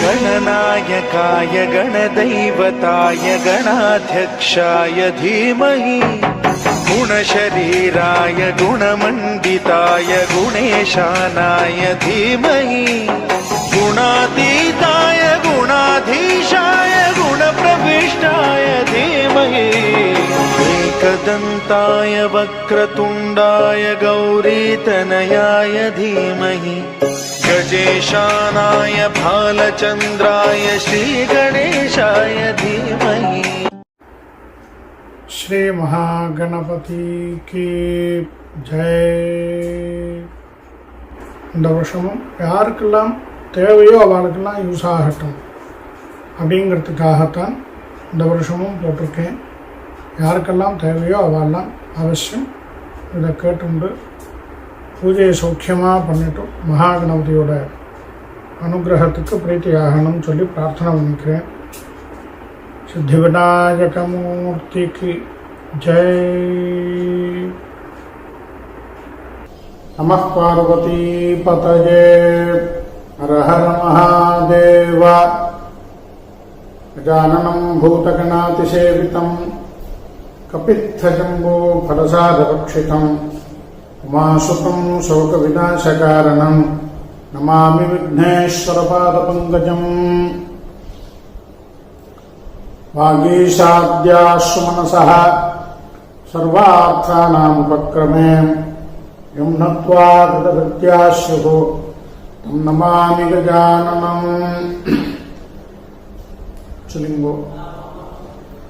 गणनायकाय गणदैवताय गणाध्यक्षाय धीमहि गुणशरीराय गुणमण्डिताय गुणेशानाय धीमहि गुणातीताय गुणाधीशाय गुणप्रविष्टाय धीमहि एकदन्ताय वक्रतुण्डाय गौरीतनयाय धीमहि गजेशानाय भालचन्द्राय श्रीगणेशाय धीमहि। श्री महागणपति की जय। இந்த வருஷமும் யாருக்கெல்லாம் தேவையோ அவளுக்கெல்லாம் யூஸ் ஆகட்டும் அப்படிங்கிறதுக்காகத்தான் இந்த வருஷமும் போட்டிருக்கேன். யாருக்கெல்லாம் தேவையோ அவெல்லாம் அவசியம் இதை கேட்டுண்டு பூஜையை சௌக்கியமாக பண்ணிட்டு மகாகணபதியோட அனுகிரகத்துக்கு பிரீத்தி ஆகணும்னு சொல்லி பிரார்த்தனை பண்ணிக்கிறேன். சித்தி விநாயகமூர்த்திக்கு ஜெய். நமः பார்வதி பதயே. ஹர ஹர மகாதேவ. கஜானனம் பூதகணாதிசேவிதம் கபித்தஜம்போ ஃபலசாரபக்ஷிதம் உமாசுதம் சோகவிநாசகாரணம் நமாமி விக்னேஸ்வரபாதபங்கஜம். வாகீஷாத்யாஸ்ஸு மனசः சர்வார்த்தானாமுபக்ரமே யம் நத்வா கிருதகிருத்யாஸ்ஸுः தம் நமாமி கஜானனம். சொல்லுங்கோ.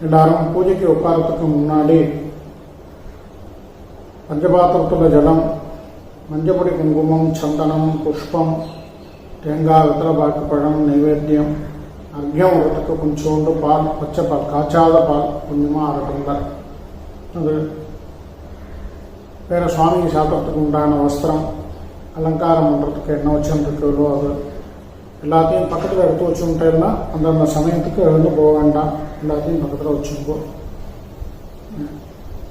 எல்லாரும் பூஜைக்கு உட்காரத்துக்கு முன்னாடி பஞ்சபாத்திரத்தில் ஜலம், மஞ்சப்பொடி, குங்குமம், சந்தனம், புஷ்பம், தேங்காய், வெத்தலைப்பாக்கு, பழம், நைவேத்தியம், அர்க்கியம் விடுறதுக்கு கொஞ்சோண்டு பால், பச்சை பால், காய்ச்சாத பால் கொஞ்சமாக அரைக்குங்க. அது வேறு சுவாமிக்கு சாப்பிட்றதுக்கு உண்டான வஸ்திரம், அலங்காரம் பண்ணுறதுக்கு என்ன வச்சுருக்கோ அது எல்லாத்தையும் பக்கத்தில் எடுத்து வச்சுட்டேன்னா அந்தந்த சமயத்துக்கு எழுந்து போக வேண்டாம். எல்லாத்தையும் பக்கத்தில் வச்சுக்கோ.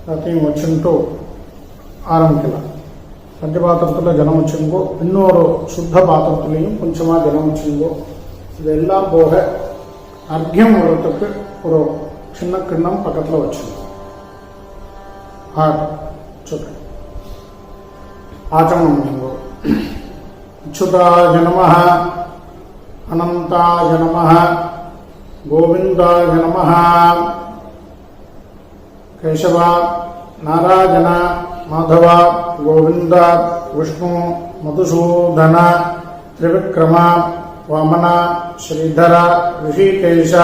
எல்லாத்தையும் வச்சுட்டு ஆரம்பிக்கலாம். பஞ்சபாத்திரத்தில் ஜலம் வச்சுங்கோ. இன்னொரு சுத்த பாத்திரத்துலேயும் கொஞ்சமாக ஜலம் வச்சுங்கோ. இதெல்லாம் போக அர்க்கியம் விடுறதுக்கு ஒரு சின்ன கிண்ணம் பக்கத்தில் வச்சுங்க. சொல்கிறேன். ஆச்சமனம் பண்ணிங்கோ. அச்சுதாய நமः, அனந்தாய நமः, கோவிந்தாய நமः. கேசவ, நாராயண, மாதவ, கோவிந்த, விஷ்ணு, மதுசூதன, திரிவிக்ரம, வாமன, ஸ்ரீதர, ரிஷிகேஷ,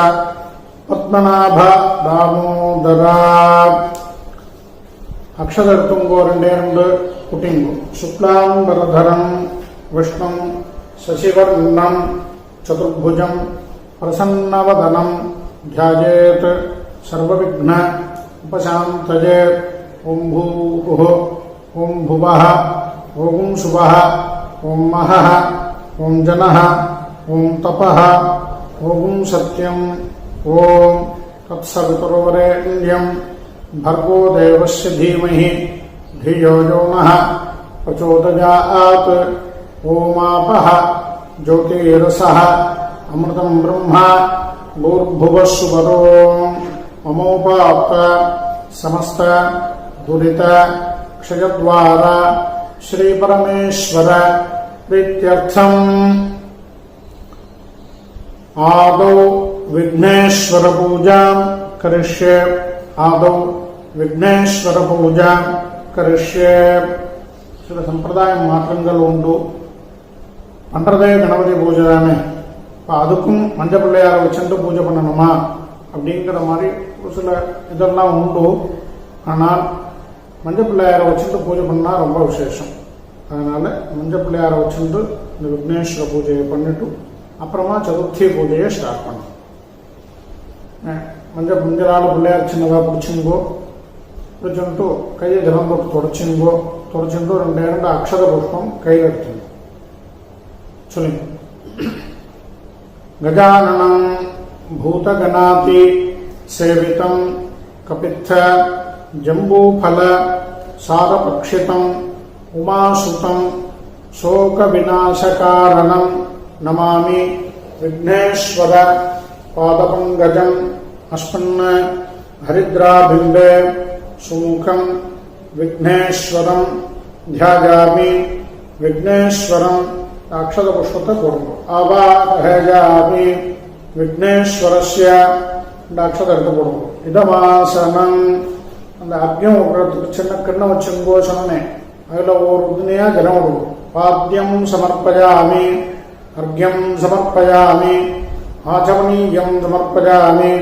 பத்மநாப, தாமோதர. அக்ஷதர்த்துங்கோ. ரெண்டே ரெண்டு குட்டிங்கோ. சுக்லாம்பரதரம் விஷ்ணு சசிவர்ணம் சதுர்புஜம் பிரசன்னவதனம் த்யாஜேத் சர்வவிக்ன உபசாந்தயே. ஓம் பூः, ஓம் புவः, ஓம் சுவः, ஓம் மஹः, ஓம் ஜனः, ஓம் தபः, ஓம் சத்யம். ஓம் தத்சவிதுர்வரேண்யம் भर्गो देवस्य धीमहि धियो यो नः प्रचोदयात्. ओमापः ज्योतिरसः अमृतं ब्रह्म भूर्भुवः सुवरो ममोपाप्त समस्त दुरित क्षयद्वार श्रीपरमेश्वर प्रीत्यर्थम् आदौ विघ्नेश्वर पूजां करिष्ये. आदौ विघ्नेश्वर पूजा करिष्ये. சில சம்பிரதாய மாற்றங்கள் உண்டு. பண்ணுறதே கணபதி பூஜை தானே. இப்போ அதுக்கும் மஞ்சள் பிள்ளையாரை வச்சுட்டு பூஜை பண்ணணுமா அப்படிங்கிற மாதிரி ஒரு சில இதெல்லாம் உண்டு. ஆனால் மஞ்சள் பிள்ளையாரை வச்சுட்டு பூஜை பண்ணால் ரொம்ப விசேஷம். அதனால் மஞ்சள் பிள்ளையாரை வச்சுட்டு இந்த விக்னேஸ்வர பூஜையை பண்ணிவிட்டு அப்புறமா சதுர்த்தி பூஜையை ஸ்டார்ட் பண்ணணும். மஞ்சளால் பிள்ளையார் சின்னதாக பிடிச்சிங்கோ. பிடிச்சுட்டு கையை ஜலம் போட்டு தொடச்சிங்கோ. தொடச்சுட்டு ரெண்டு இரண்டு அக்ஷர புஷ்பம் கையில் எடுத்துங்க. சொல்லுங்க. கஜானனம் பூதகணாதி சேவிதம் கபித்த ஜம்பூஃபல சாரபக்ஷிதம் உமாசுதம் சோக விநாசகாரணம் நமாமி விக்னேஸ்வர பாதபங்கஜம் அஸ்மன் ஹரித்ராபிம்பே சுமுகம் விக்னேஸ்வரம் தியாயாமி. விக்னேஸ்வரம் அக்ஷத புஷ்பத்தை போடுங்க. ஆவாஹயாமி விக்னேஸ்வரஸ்ய அக்ஷத எடுத்து போடுங்க. இதமாசனம் அந்த அர்க்கியம் விடுறதுக்கு சின்ன கிண்ணம் வச்சுங்கோ சொன்னேன். அதில் ஒரு உதினையா ஜலம் விடுவோம். பாத்தியம் சமர்ப்பயாமி அர்க்கியம் சமர்ப்பயாமி ஆச்சமனீயம் சமர்ப்பயாமி.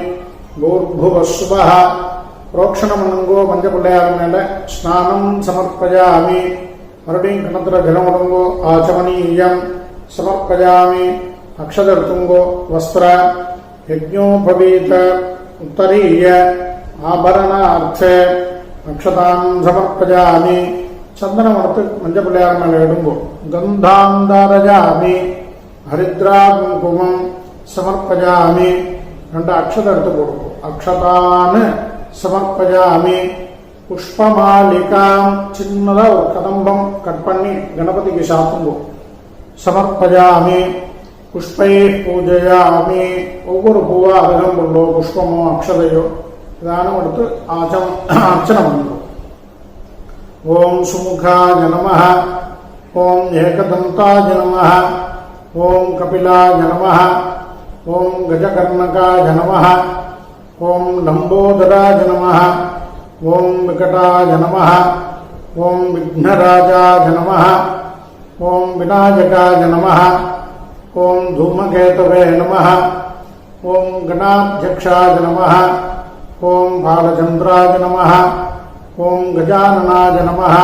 பூர்புவஸ்வஹ புரோக்ஷணம் பண்ணுங்கோ மஞ்சள் பிள்ளையார் மேல. ஸ்நானம் சமர்ப்பயாமி மறுபடியும் கிணத்துல ஜலம் விடுங்கோ. ஆச்சமனீயம் சமர்ப்பயாமி அக்ஷத எடுத்துங்கோ. வஸ்திர யஜ்ஞோபவீத உத்தரீய ஆபரணார்த்த அக்ஷதாம் சமர்ப்பயாமி. சந்தனம் எடுத்து மஞ்சள் பிள்ளையார் மேல எடுங்கோ. கந்தாந்தாரயாமி ஹரித்ரா குங்குமம் சமர்ப்பயாமி. 2 அக்ஷத எடுத்து போடுங்கோ. அக்ஷதான்னு சமர்ப்பயாமி. புஷ்பமாலிகாம் சின்னதா ஒரு கதம்பம் கட் பண்ணி கணபதிக்கு சாத்துங்கோ. சமர்ப்பயாமி. புஷ்பை பூஜையாமி. ஒவ்வொரு பூவா அருகம்புள்ளோ புஷ்பமோ அக்ஷதையோ இதானும் எடுத்து அர்ச்சனை பண்ணுவோம். ஓம் சுமுகாய நமஹ. ஓம் ஏகதந்தாய நமஹ. ஓம் கபிலாய நமஹ. ஓம் கஜகர்ணகாய நமஹ. ஓம் லம்போதராய நமஹ. ஓம் விகடாய நமஹ. ஓம் விக்னராஜாய நமஹ. ஓம் விநாயகாய நமஹ. ஓம் தூமகேதவே நமஹ. ஓம் கணாध्यक्षாய நமஹ. ஓம் பாலச்சந்திராய நமஹ. ஓம் கஜானனாய நமஹ.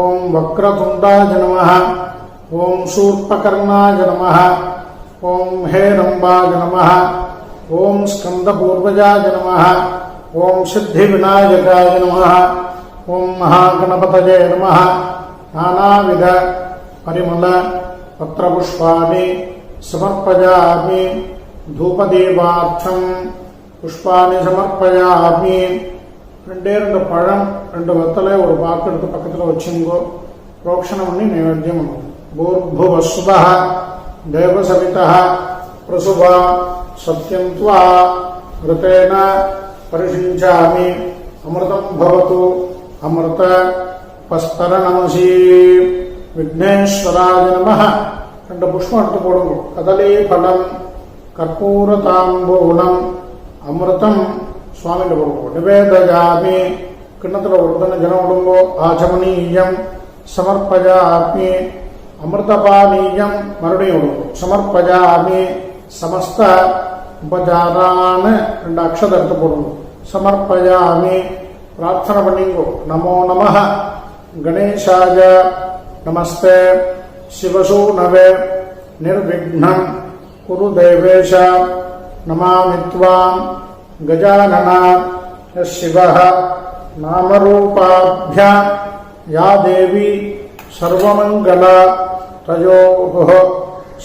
ஓம் வக்ரதுண்டாய நமஹ. ஓம் சூர்பகர்ணாய நமஹ. ஓம் ஹேரம்பாய நமஹ. ஓம் ஸ்கந்தபூர்வஜாய நமஹ. ஓம் சித்திவிநாயகாய நமஹ. ஓம் மகாகணபதயே நமஹ. நானாவித பரிமள பத்ரபுஷ்பாணி சமர்ப்பயாமி. தூபதீபார்த்தம் புஷ்பாணி சமர்ப்பயாமி. 2 பழம் 2 வெத்தலை ஒரு பாக்கு எடுத்து பக்கத்தில் வச்சுங்கோ. புரோக்ஷணம் பண்ணி நைவேத்தியம் பண்ணும். பூர்புவஸ்வஹ தேவசவிதः பிரசுவா சத்யம் த்வா ருதேன பரிஷிஞ்சாமி. அமிர்தம் பவது அமிர்த பஸ்தரணமசி. விக்னேஸ்வராய நமஹ. 2 புஷ்பம் எடுத்து போடுங்க. கதலி பழம் கற்பூர தாம்பூலம் அமிர்தம் சுவாமிகிட்ட போடுங்கோ. நிவேதயாமி. கிண்ணத்துல ஒரு ஜலம் விடுங்கோ. ஆச்சமனீயம் சமர்ப்பயாமி. அமிர்தபானீயம் மறுபடியும் விடுங்கோ. சமர்ப்பயாமி. சமஸ்த உபச்சாரான 2 அக்ஷத எடுத்து போடுங்க. சமர்ப்பயாமி. பிரார்த்தனை பண்ணிங்கோ. நமோ நமஹ கணேசாய நமஸ்தே சிவசூனவே நிர்விக்னம் குரு தேவேஷ நமாமி த்வாம் கஜானனா சிவः நாமரூபாभ्यां யா தேவி சர்வமங்கல தயோः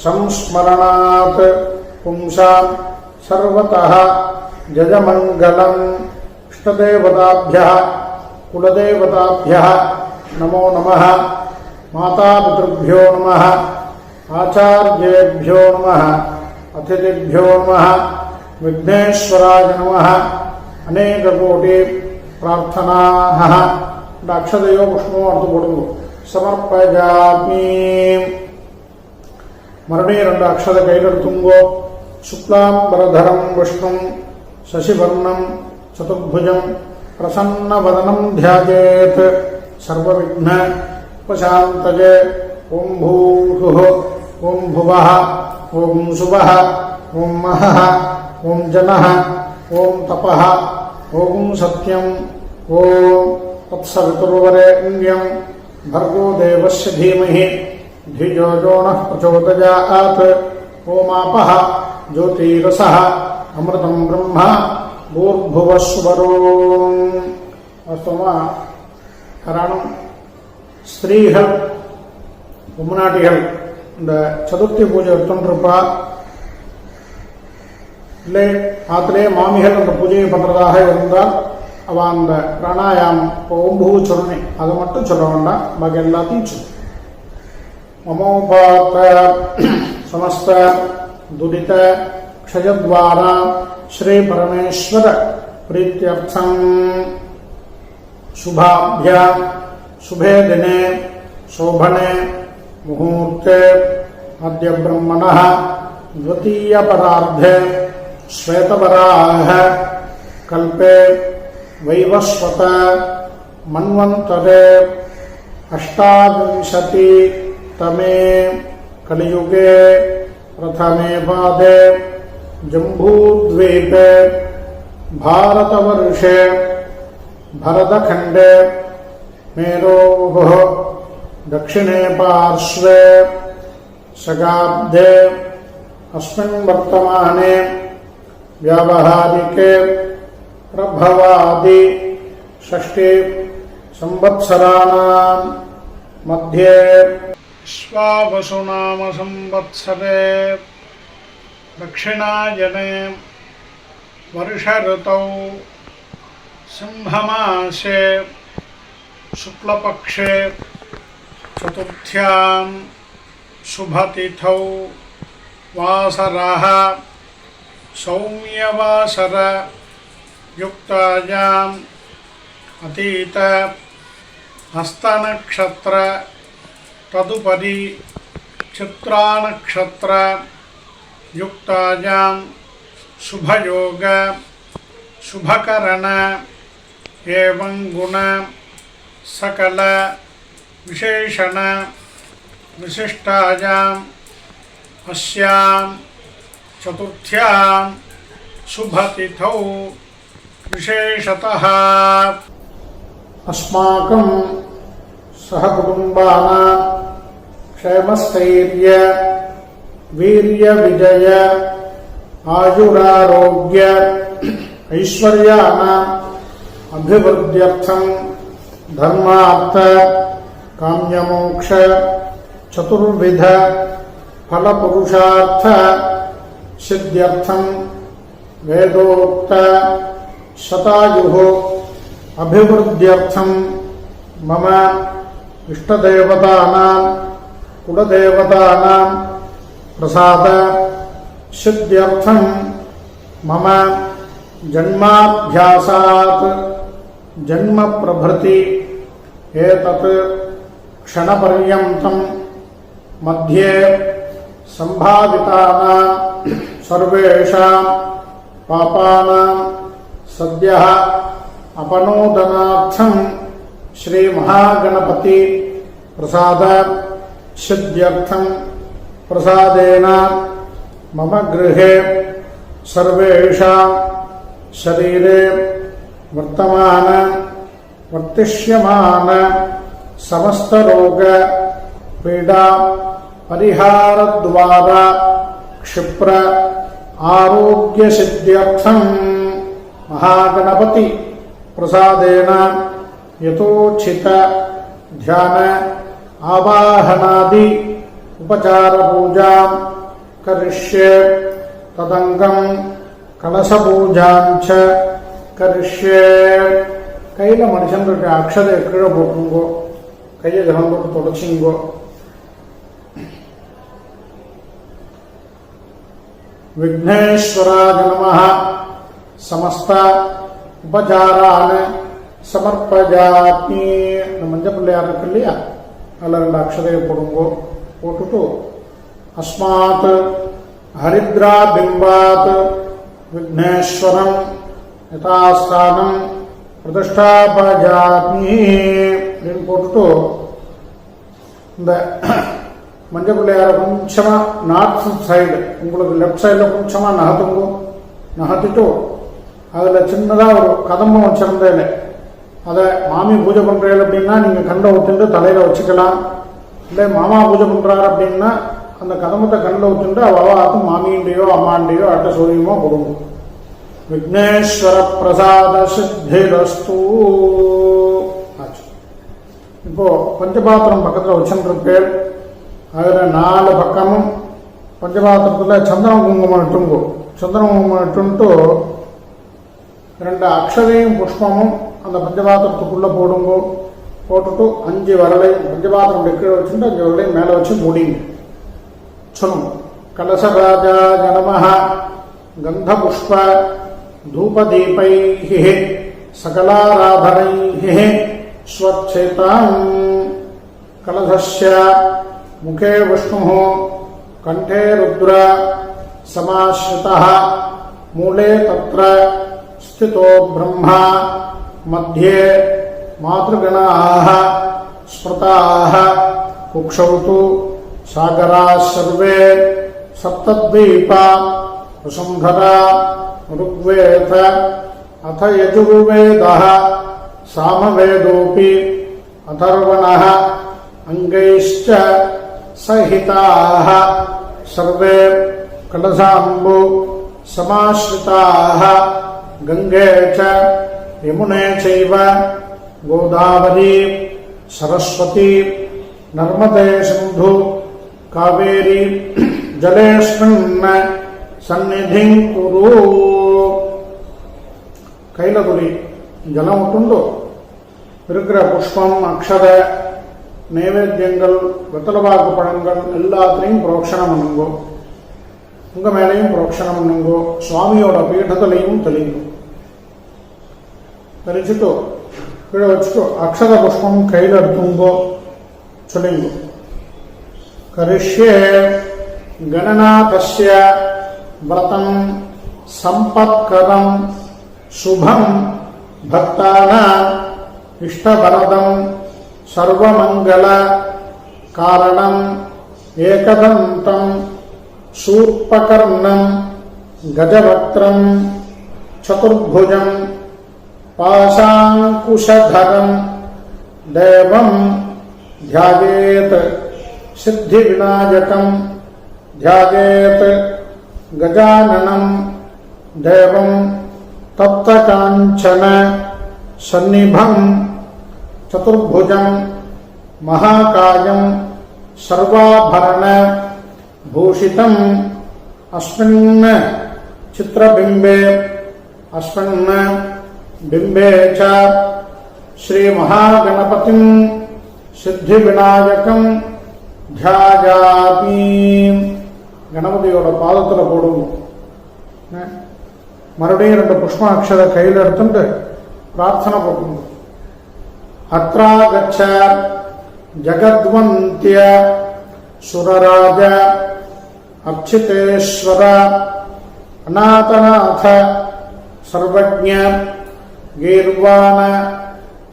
சம்ஸ்மரணாத் பும்சாம் சர்வதः ஜஜமங்கலம். இஷ்டதேவதாभ्यः குலதேவதாभ्यः நமோ நமः. மாதாபித்ருभ्यो நமः. ஆச்சார்யேभ्यो நமः. அதிதிभ्यो நமः. விக்னேஸ்வராய நமஹ. அநேக கோடி பிரார்த்தனாஹ. இந்த அக்ஷதையோ புஷ்பமோ எடுத்து போடுங்க. சமர்ப்பயாமி. மறுபடியும் 2 அக்ஷத கையில் எடுத்துங்கோ. சுக்லாம்பரதரம் விஷ்ணும் சசிவர்ணம் சதுர்புஜம் பிரசன்னவதனம் தியாயேத் சர்வவிக்ன உபசாந்தயே. ஓம் பூஹுः ஓம் புவः ஓம் சுவः ஓம் மஹः ஓம் ஜனः ஓம் தபः ஓம் சத்யம் ஓம் தத்சவிதுர்வரேண்யம் भर्गो देवस्य धीमहि धियो यो नः प्रचोदयात्. ओमापः ज्योतिरसः अमृतं ब्रह्म भूर्भुवस्वरो. வாஸ்தவமாக காரணம் ஸ்திரீகள் பொம்னாட்டிகள் இந்த சதுர்த்தி பூஜை எடுத்துருப்பா. இல்லை ஆத்திலே மாமிகள் அந்த பூஜையை பண்ணுறதாக இருந்தால் அவள் அந்த பிராணாயாமம் இப்போ ஓம்பூ சொல்லணே அதை மட்டும் சொல்ல வேண்டாம், பாக்கி எல்லாத்தையும் சொல்லு. மமோபாத்த சமஸ்த दुरित क्षयद्वारा श्री परमेश्वर प्रीत्यर्थं शुभाभ्यां शुभे दिने शोभने मुहूर्ते अद्य ब्रह्मणः द्वितीयपरार्धे श्वेतवराह कल्पे वैवस्वत मन्वन्तरे अष्टाविंशतितमे कलियुगे प्रथमे पादे जम्बूद्वीपे भारतवर्षे भरतखण्डे मेरोः दक्षिणे पार्श्वे शगाब्दे अस्मिन् वर्तमाने व्यावहारिके प्रभवादि षष्ठी संवत्सराणां मध्ये श्वावसुनाम संवत्सरे दक्षिणायने वर्ष ऋतौ सिंहमासे शुक्लपक्षे चतुर्थ्यां शुभतिथौ वासरः सौम्यवासर युक्तायाम् अतीत हस्तनक्षत्र तदुपरि चित्रानक्षत्र युक्तायां शुभयोग शुभकरण एवं गुण सकल विशेषण विशिष्टायाम् अस्यां चतुर्थ्यां शुभतिथौ विशेषतः अस्माकं सहकुटुम्बानां क्षेमस्थैर्य वीर्यविजय आयुरारोग्य ऐश्वर्याणाम् अभिवृद्ध्यर्थं धर्मार्थ काम्यमोक्ष चतुर्विध फलपुरुषार्थ सिद्ध्यर्थं वेदोक्त शतायुः अभिवृद्ध्यर्थं मम इष्टदेवतानां कुलदेवतानां प्रसाद सिद्ध्यर्थं मम जन्माभ्यासात् जन्म प्रभृति एतत् क्षणपर्यन्तं मध्ये संभावितानां सर्वेषां पापानां सद्यः अपनोदनार्थं श्री महागणपति प्रसाद सिद्ध्यर्थं प्रसादेन मम गृहे सर्वेषां शरीरे वर्तमान वर्तिष्यमान समस्त रोग पीडा परिहार द्वारा क्षिप्र आरोग्य सिद्ध्यर्थं महागणपति प्रसादेन यथोचित ध्यान आवाहनादि उपचार पूजा करिष्ये तदंगम कलश पूजा च करिष्ये कैल मनुष्य अक्षर कीड़े पोटुंगो कई जल तुड़चिंगो विघ्नेश्वराय नमः समस्त उपचारान् समर्पयामि मंज पिल्लार कल्लिया अल्ल रेंडु अक्षरे पोडुंगो पोट्टुट्टु अस्मात् हरिद्रा बिंबात् विघ्नेश्वरं यथास्थानं प्रतिष्ठापयामि पोट्टुट्टु இந்த மஞ்ச பிள்ளையார கொஞ்சமா நார்த் சைடு உங்களுக்கு லெஃப்ட் சைடில் கொஞ்சமா நகர்த்துங்க நகர்த்திட்டு அதில் சின்னதாக ஒரு கதம்பம் வச்சிருந்தேன் அதை மாமி பூஜை பண்ணுறேன் அப்படின்னா நீங்கள் கண்ணில் ஊற்றிட்டு தலையில் வச்சுக்கலாம் இல்லை மாமா பூஜை பண்ணுறாரு அப்படின்னா அந்த கதம்பத்தை கண்ணில் ஊற்றிட்டு அவாத்து மாமியின்டையோ அம்மாண்டையோ அட்ட சூரியமோ கொடுங்க விக்னேஸ்வர பிரசாத சித்திரஸ்து ஆச்சு. இப்போ பஞ்சபாத்திரம் பக்கத்தில் வச்சுருப்பேன் அதில் 4 பக்கமும் பஞ்சபாத்திரத்தில் சந்தன குங்குமம் இட்டுங்கோ சந்தன குங்குமம் இட்டுன்ட்டு 2 அக்ஷதையும் புஷ்பமும் அந்த பஞ்சபாத்திரத்துக்குள்ளே போடுங்கோ போட்டுட்டு 5 வரலையும் பஞ்சபாத்திரம் கீழே வச்சுட்டு 5 வரலையும் மேலே வச்சு மூடிங்க சொல்லுங்க कलशराजाय नमः गंधपुष्प धूपदीपैः सकलाराधनैः स्वच्छेताम् कलशस्य मुखे विष्णुः कंठे रुद्र समाश्रितः मूले तत्र स्थितो ब्रह्मा मध्ये मातृगणाः स्मृताः कुक्षौ तु सागराः सर्वे सप्तद्वीपा वसुन्धरा ऋग्वेद अथ यजुर्वेदः सामवेदोऽपि अथर्वणः अंगैश्च सहिताः सर्वे कलशाम्बु समाश्रिताः गंगे च यमुने चैव गोदावरी सरस्वती नर्मदे सिंधु कावेरी जलेस्मिन् सन्निधिं कुरु कैलगुरी जलम उट्टुंडु இருக்கிற புஷ்பம் அக்ஷத நைவேத்தியங்கள் வெத்தலவாக்கு பழங்கள் எல்லாத்தையும் புரோக்ஷணம் பண்ணுங்கோ. உங்க மேலையும் புரோக்ஷணம் பண்ணுங்கோ. சுவாமியோட பீഠத்திலையும் தெளிங்கோ. தெளிச்சுட்டு கீழே வச்சுட்டு அக்ஷத புஷ்பம் கையில் எடுத்துங்கோ. சொல்லுங்கோ. கரிஷ்யே கணநாதஸ்ய व्रतं संपत्करं शुभं भक्तानां इष्टवरदं सर्वमंगल कारणं एकदन्तं शूर्पकर्णं गजवक्त्रं चतुर्भुजं पाशांकुशधरं देवं ध्यायेत् सिद्धिविनायकं ध्यायेत् गजाननं देवं तप्तकाञ्चन सन्निभं चतुर्भुजं महाकायं सर्वाभरण भूषितम् अस्मिन् चित्रबिम्बे अस्मिन् बिम्बे च श्री महागणपतिं सिद्धिविनायकं ध्यायामि. गणपतियोட பாதத்துல போடுங்க. மறுபடியும் 2 புஷ்பாட்சர கையில் எடுத்துட்டு பிரார்த்தனை பண்ணுங்க. அத்ராகச்ச ஜகத்வந்திய சுரராஜ அர்ச்சிதேஸ்வர அநாதநாத சர்வஜ்ஞ கீர்வாண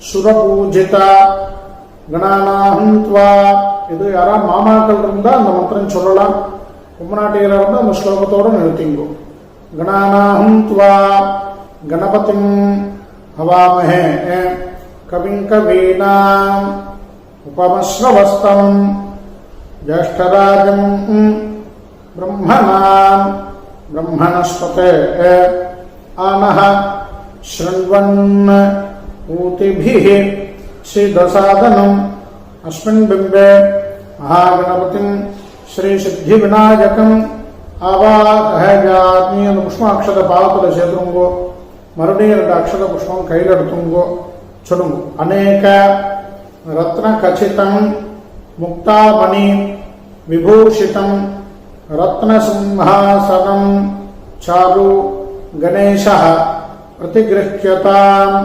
சுரபூஜித கணாநாஹந்த்வா. இது யாரா மாமாக்கள் இருந்தா அந்த மந்திரம் சொல்லலாம். கும்மநாட்டியர் வந்து அந்த ஸ்லோகத்தோடு நிறுத்திங்கோ. கணாநாஹந்த்வா கணபதிம் ஹவாமஹே கவிம் கவீனாம் உபமஸ்ரவஸ்தம் ஜேஷ்டராஜம் பிரம்மணாம் பிரம்மணஸ்பதே ஆனஹ ஷ்ருண்வன் ஊதிபிஹ ஸ்ரீதசாதனம் अस्मिन् बिम्बे महागणपतिं श्री सिद्धि विनायकं आवाहयामि. அந்த புஷ்பாட்சத பாதத்துல சேர்த்துங்கோ. மறுபடியும் 2 அக்ஷத புஷ்பம் கையில் எடுத்துங்கோ. சொல்லுங்க. அநேக ரத்ன கச்சிதம் முக்தாமணி விபூஷிதம் ரத்ன சிம்ஹாசனம் சாரு கணேशः प्रतिगृह्यताम्.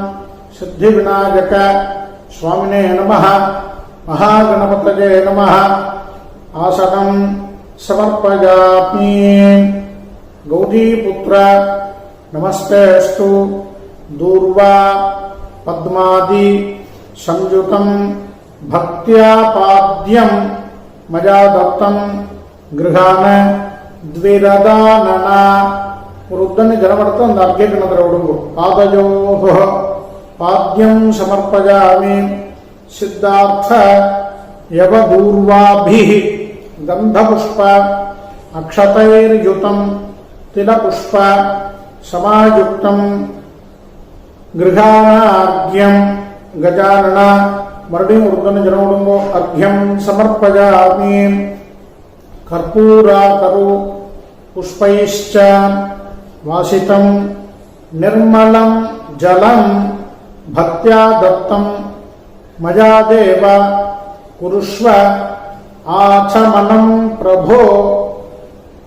सिद्धि विनायक स्वामिने नमः. महागणपतये नमः. आसनं समर्पयामि. गौरीपुत्र नमस्तेस्तु. दूर्वा पद्मादि संयुतं भक्त्या पाद्यं मया दत्तं गृहाण द्विरदानना. वृद्धनि जनमर्थ अंद अर्घ्यकणत्र उडुंगु. पादयोः पाद्यं समर्पयामि. सिद्धार्थ यवदूर्वाभिः गंधपुष्प अक्षतैर्युतं तिलपुष्प समायुक्तं गृहाणार्घ्यं गजानन. मरुडिं वृद्धनि जनोडुंगो. अर्घ्यं समर्पयामि. कर्पूराकरु पुष्पैश्च वासितं निर्मलं जलं भक्त्या दत्तं मया देव कुरुष्व आचमनं प्रभो.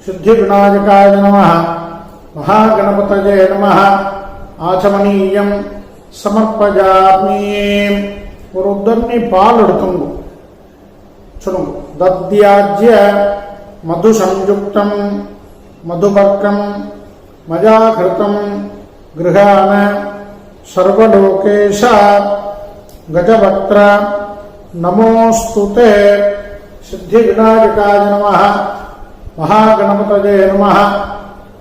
सिद्धिविनायकाय नमः महागणपतये नमः आचमनीयं समर्पयामि ஒரு உத்தரணி பால் எடுத்துங்க சொல்லுங்க தத்யாஜ்ய மது சம்யுக்தம் மதுபர்க்கம் மயாகிருதம் கிருஹான சர்வலோகேஷ கஜவக்த்ர நமோஸ்துதே सिद्धिविनायकाय नमः महागणपतये नमः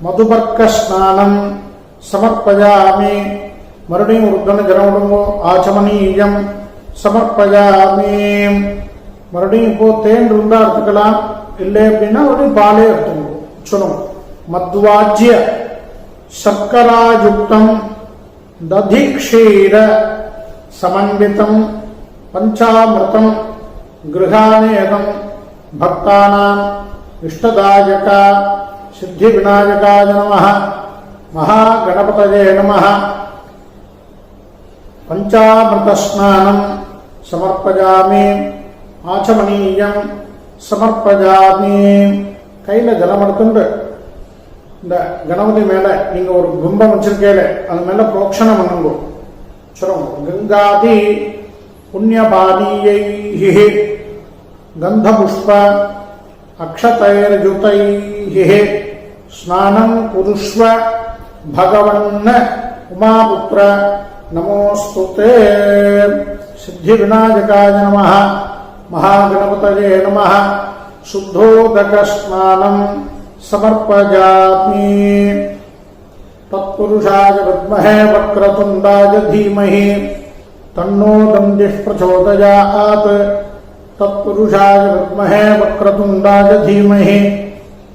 मधुपर्कस्नानं समर्पयामि மறுபடியும் ஒரு கண ஜலமுடங்கோ ஆச்சமனீயம் சமர்ப்பயாமி மறுபடியும் இப்போ தேன் இருந்தா எடுத்துக்கலாம் இல்லை அப்படின்னா ஒரு பாலே எடுத்துக்கோ சொல்லுங்க மத்வாஜ்ய சர்க்கராயுக்தம் ததிக்ஷீர சமன்விதம் பஞ்சாமிருதம் गृहानेदं भक्तानां इष्टदायक सिद्धिविनायकाय नमः महागणपतये नमः पंचामृतस्नानं समर्पयामि आचमनीयं समर्पयामि கையில் ஜலம் எடுத்துட்டு இந்த கணபதி மேலே நீங்கள் ஒரு கும்பம் வச்சிருக்கீங்களே அது மேலே புரோக்ஷணம் பண்ணுங்க சொல்லுங்க கங்காதி पुण्यपानीयैः गन्धपुष्प अक्षतैर्युतैः स्नानं कुरुष्व भगवन् उमापुत्र नमोस्तुते सिद्धिविनायकाय नमः महागणपतये नमः शुद्धोदकस्नानं समर्पयामि तत्पुरुषाय विद्महे वक्रतुण्डाय धीमहि तन्नो दन्दिः प्रचोदयात् तत्पुरुषाय विद्महे वक्रतुण्डाय धीमहि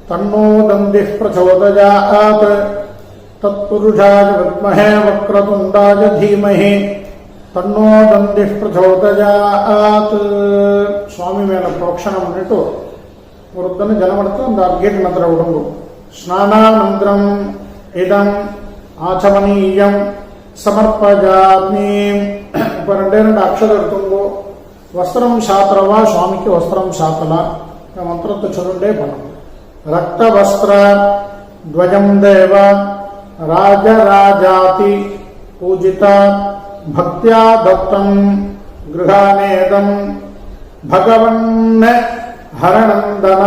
तन्नो दन्दिः प्रचोदयात् तत्पुरुषाय विद्महे वक्रतुण्डाय धीमहि तन्नो दन्दिः प्रचोदयात् स्वामी मेल प्रोक्षणं பண்ணிட்டு ஒரு தண்ணி ஜலம் எடுத்து அந்த அர்க்கியக்கு நத்திர விடுங்க ஸ்நானானந்தரம் இதம் ஆச்சமனீயம் समर्पयामि இப்போ ரெண்டே ரெண்டு அக்ஷரம் எடுத்துங்கோ வஸ்திரம் சாத்திரவா சுவாமிக்கு வஸ்திரம் சாத்தலாம் மந்திரத்தை சொல்லுண்டே பண்ணுங்க ரக்த வஸ்திர துவஜம் தேவ ராஜராஜாதி பூஜித பக்தியா தத்தம் கிருஹானேதம் பகவன் ஹரநந்தன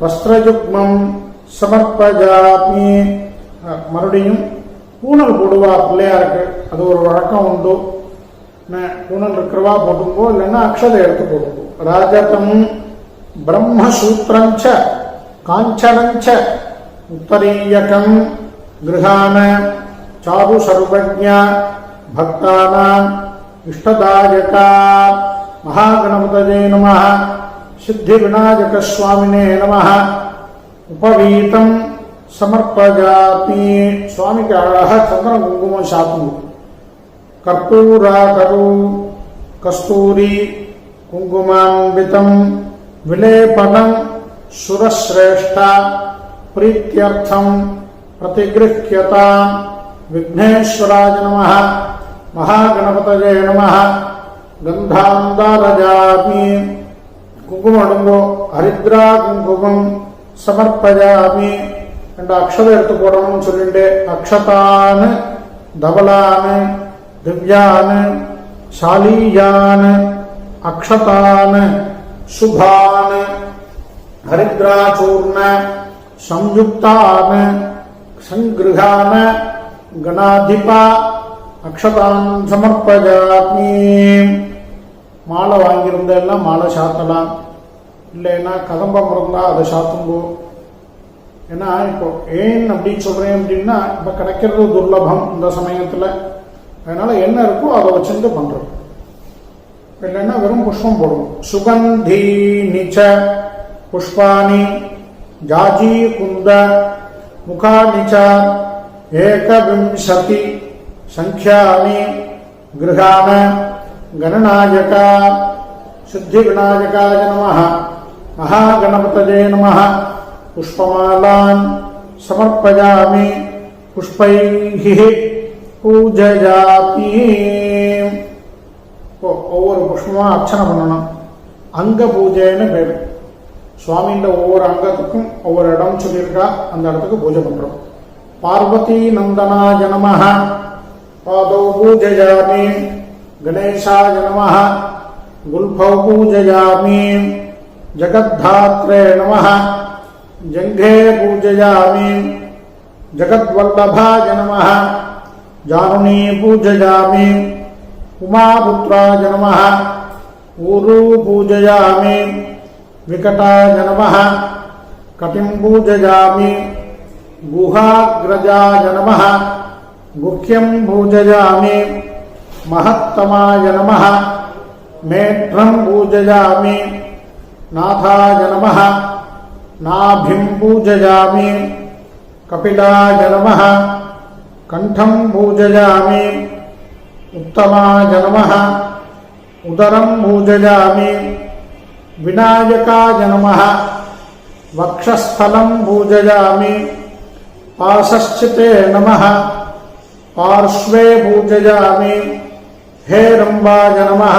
வஸ்திரயுக்மம் சமர்ப்பயாமி மறுபடியும் பூனல் போடுவா பிள்ளையாருக்கு அது ஒரு வழக்கம் உண்டு பூனல் இருக்கிறவா போட்டுங்கோ இல்லைன்னா அக்ஷதை எடுத்து போட்டுங்கோ ராஜதம் பிரம்மசூத்திரஞ்ச காஞ்சனஞ்ச உத்தரீயகம் கிருஹான சாரு சர்வஜ்ஞ பக்தானாம் இஷ்டதாயக மகாகணபதயே நமः சித்திவிநாயக சுவாமினே நமः உபவீதம் समर्पयामि स्वामी के अड़ह चंद्र कुंकुम शातु कर्पूराकरु कस्तूरी कुंकुमान्वितं विलेपनं सुरश्रेष्ठ प्रीत्यर्थं प्रतिगृह्यता विघ्नेश्वराय नमः महागणपतये नमः गंधांदारजामि कुंकुमडुंगो हरिद्रा कुंकुमं समर्पयामि ரெண்டு அக்ஷதை எடுத்து போடணும்னு சொல்லிட்டு அக்ஷதானு தவலானு திவ்யானு சாலீயானு அக்ஷதானு சுபானு ஹரித்ராச்சூர்ண சம்யுக்தானு சங்கிருஹான கணாதிபா அக்ஷதான் சமர்ப்பயாமி மாலை வாங்கியிருந்தெல்லாம் மாலை சாத்தலாம் இல்லைன்னா கதம்பம் இருந்தால் அதை சாத்துங்கோ ஏன்னா இப்போ ஏன் அப்படின்னு சொல்கிறேன் அப்படின்னா இப்போ கிடைக்கிறது துர்லபம் இந்த சமயத்தில் அதனால் என்ன இருக்கோ அதை வச்சுட்டு பண்ணுறோம் இல்லைன்னா வெறும் புஷ்பம் போடுவோம் சுகந்தி நிச்ச புஷ்பாணி ஜாஜி குந்த முகானி ச ஏகவிம்சதி சங்கியானி கிருஹான கணநாயக सिद्धिविनायकाय नमः महागणपतये नमः पुष्पमालान् समर्पयामि पुष्पैः पूजयामि ஒவ்வொரு புஷ்பமா அர்ச்சனை பண்ணணும் அங்க பூஜைன்னு பேரு சுவாமியின் ஒவ்வொரு அங்கத்துக்கும் ஒவ்வொரு இடம் சொல்லியிருக்கா, அந்த இடத்துக்கு பூஜை பண்றோம். பார்வதி நந்தனாய நமஹ பாதௌ பூஜயாமி, கணேசாய நமஹ குல்பௌ பூஜயாமி, ஜகத்தாத்ரே நமஹ ஜங்கே பூஜயாமி, ஜகத்வல்லபாய நமஹ ஜானுனீ பூஜயாமி, உமாபுத்ராய நமஹ ஊரு பூஜயாமி, विकटाय नमः कटिं पूजयामि, गुहाग्रजाय नमः गुह्यं पूजयामि, महत्तमाय नमः मेढ्रं पूजयामि, नाथाय नमः नाभिं पूजयामि, कपिलाय नमः कंठं पूजयामि, उत्तमाय नमः उदरं पूजयामि, विनायकाय नमः वक्षस्थलं पूजयामि, पार्श्वस्थिते नमः पार्श्वे पूजयामि, हेरम्बाय नमः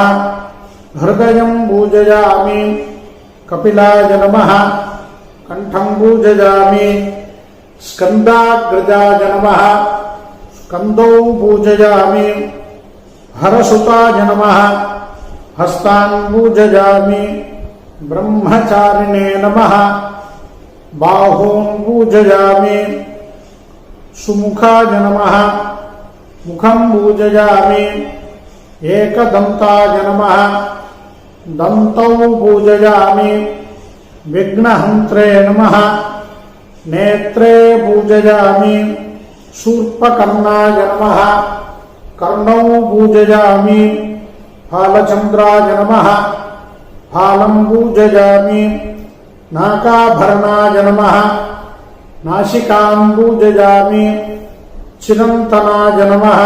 हृदयं पूजयामि, कपिलाय नमः कंठं पूजयामि, स्कन्दाग्रजाय नमः स्कन्दौ पूजयामि, हरसुताय नमः हस्तान् पूजयामि, ब्रह्मचारिणे नमः बाहून् पूजयामि, सुमुखाय नमः मुखं पूजयामि, एकदन्ताय नमः दन्तौ पूजयामि, विघ्नहन्त्रे नमः नेत्रे पूजयामि, शूर्पकर्णाय नमः कर्णौ पूजयामि, फालचन्द्राय नमः फालं पूजयामि, नाकाभरणाय नमः नासिकां पूजयामि, चिरन्तनाय नमः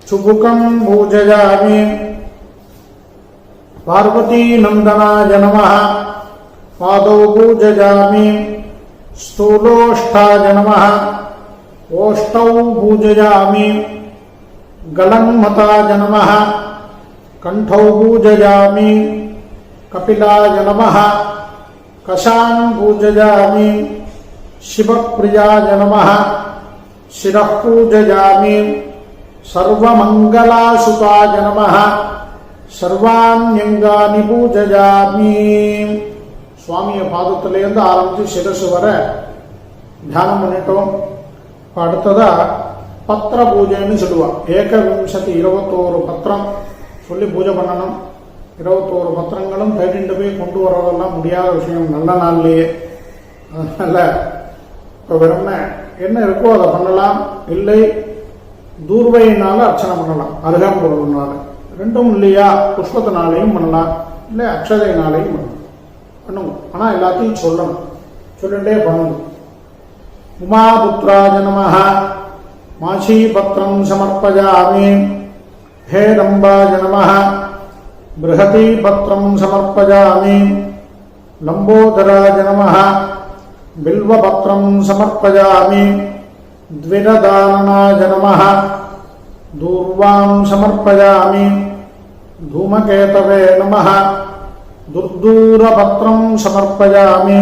चुबुकं पूजयामि, पार्वतीनन्दनाय नमः पादौ पूजयामि, स्थूलोष्ठाय नमः ओष्ठौ पूजयामि, गलन्मताय नमः कंठौ पूजयामि, कपिलाय नमः कशान् पूजयामि, शिवप्रियाय नमः शिरः पूजयामि, सर्वमङ्गलासुताय नमः सर्वाण्यङ्गानि पूजयामि. சுவாமிய பாதத்திலேருந்து ஆரம்பிச்சு சிரசு வர தியானம் பண்ணிட்டோம். அடுத்ததா பத்திர பூஜைன்னு சொல்லுவா. ஏகவிம்சதி 21 பத்திரம் சொல்லி பூஜை பண்ணணும். 21 பத்திரங்களும் தேடிட்டு போய் கொண்டு வரதெல்லாம் முடியாத விஷயம் நல்ல நாள்லேயே. அதனால இப்போ வெறும் என்ன இருக்கோ அதை பண்ணலாம், இல்லை தூர்வையினால அர்ச்சனை பண்ணலாம், அருகாம்பொருள்னால ரெண்டும் இல்லையா புஷ்பத்தினாலையும் பண்ணலாம், இல்லை அக்ஷதையினாலையும் பண்ணலாம். பண்ணுங்க, ஆனால் எல்லாத்தையும் சொல்லணும், சொல்லிட்டே பண்ணணும். உமாபுத்ராய நமஹ மாஷீபத்ரம் சமர்ப்பயாமி, हेरम्बाय नमः बृहतीपत्रं समर्पयामि, लम्बोदराय नमः बिल्वपत्रं समर्पयामि, द्विरदाननाय नमः दूर्वां समर्पयामि, धूमकेतवे नमः दुर्दूरपत्रं समर्पयामि,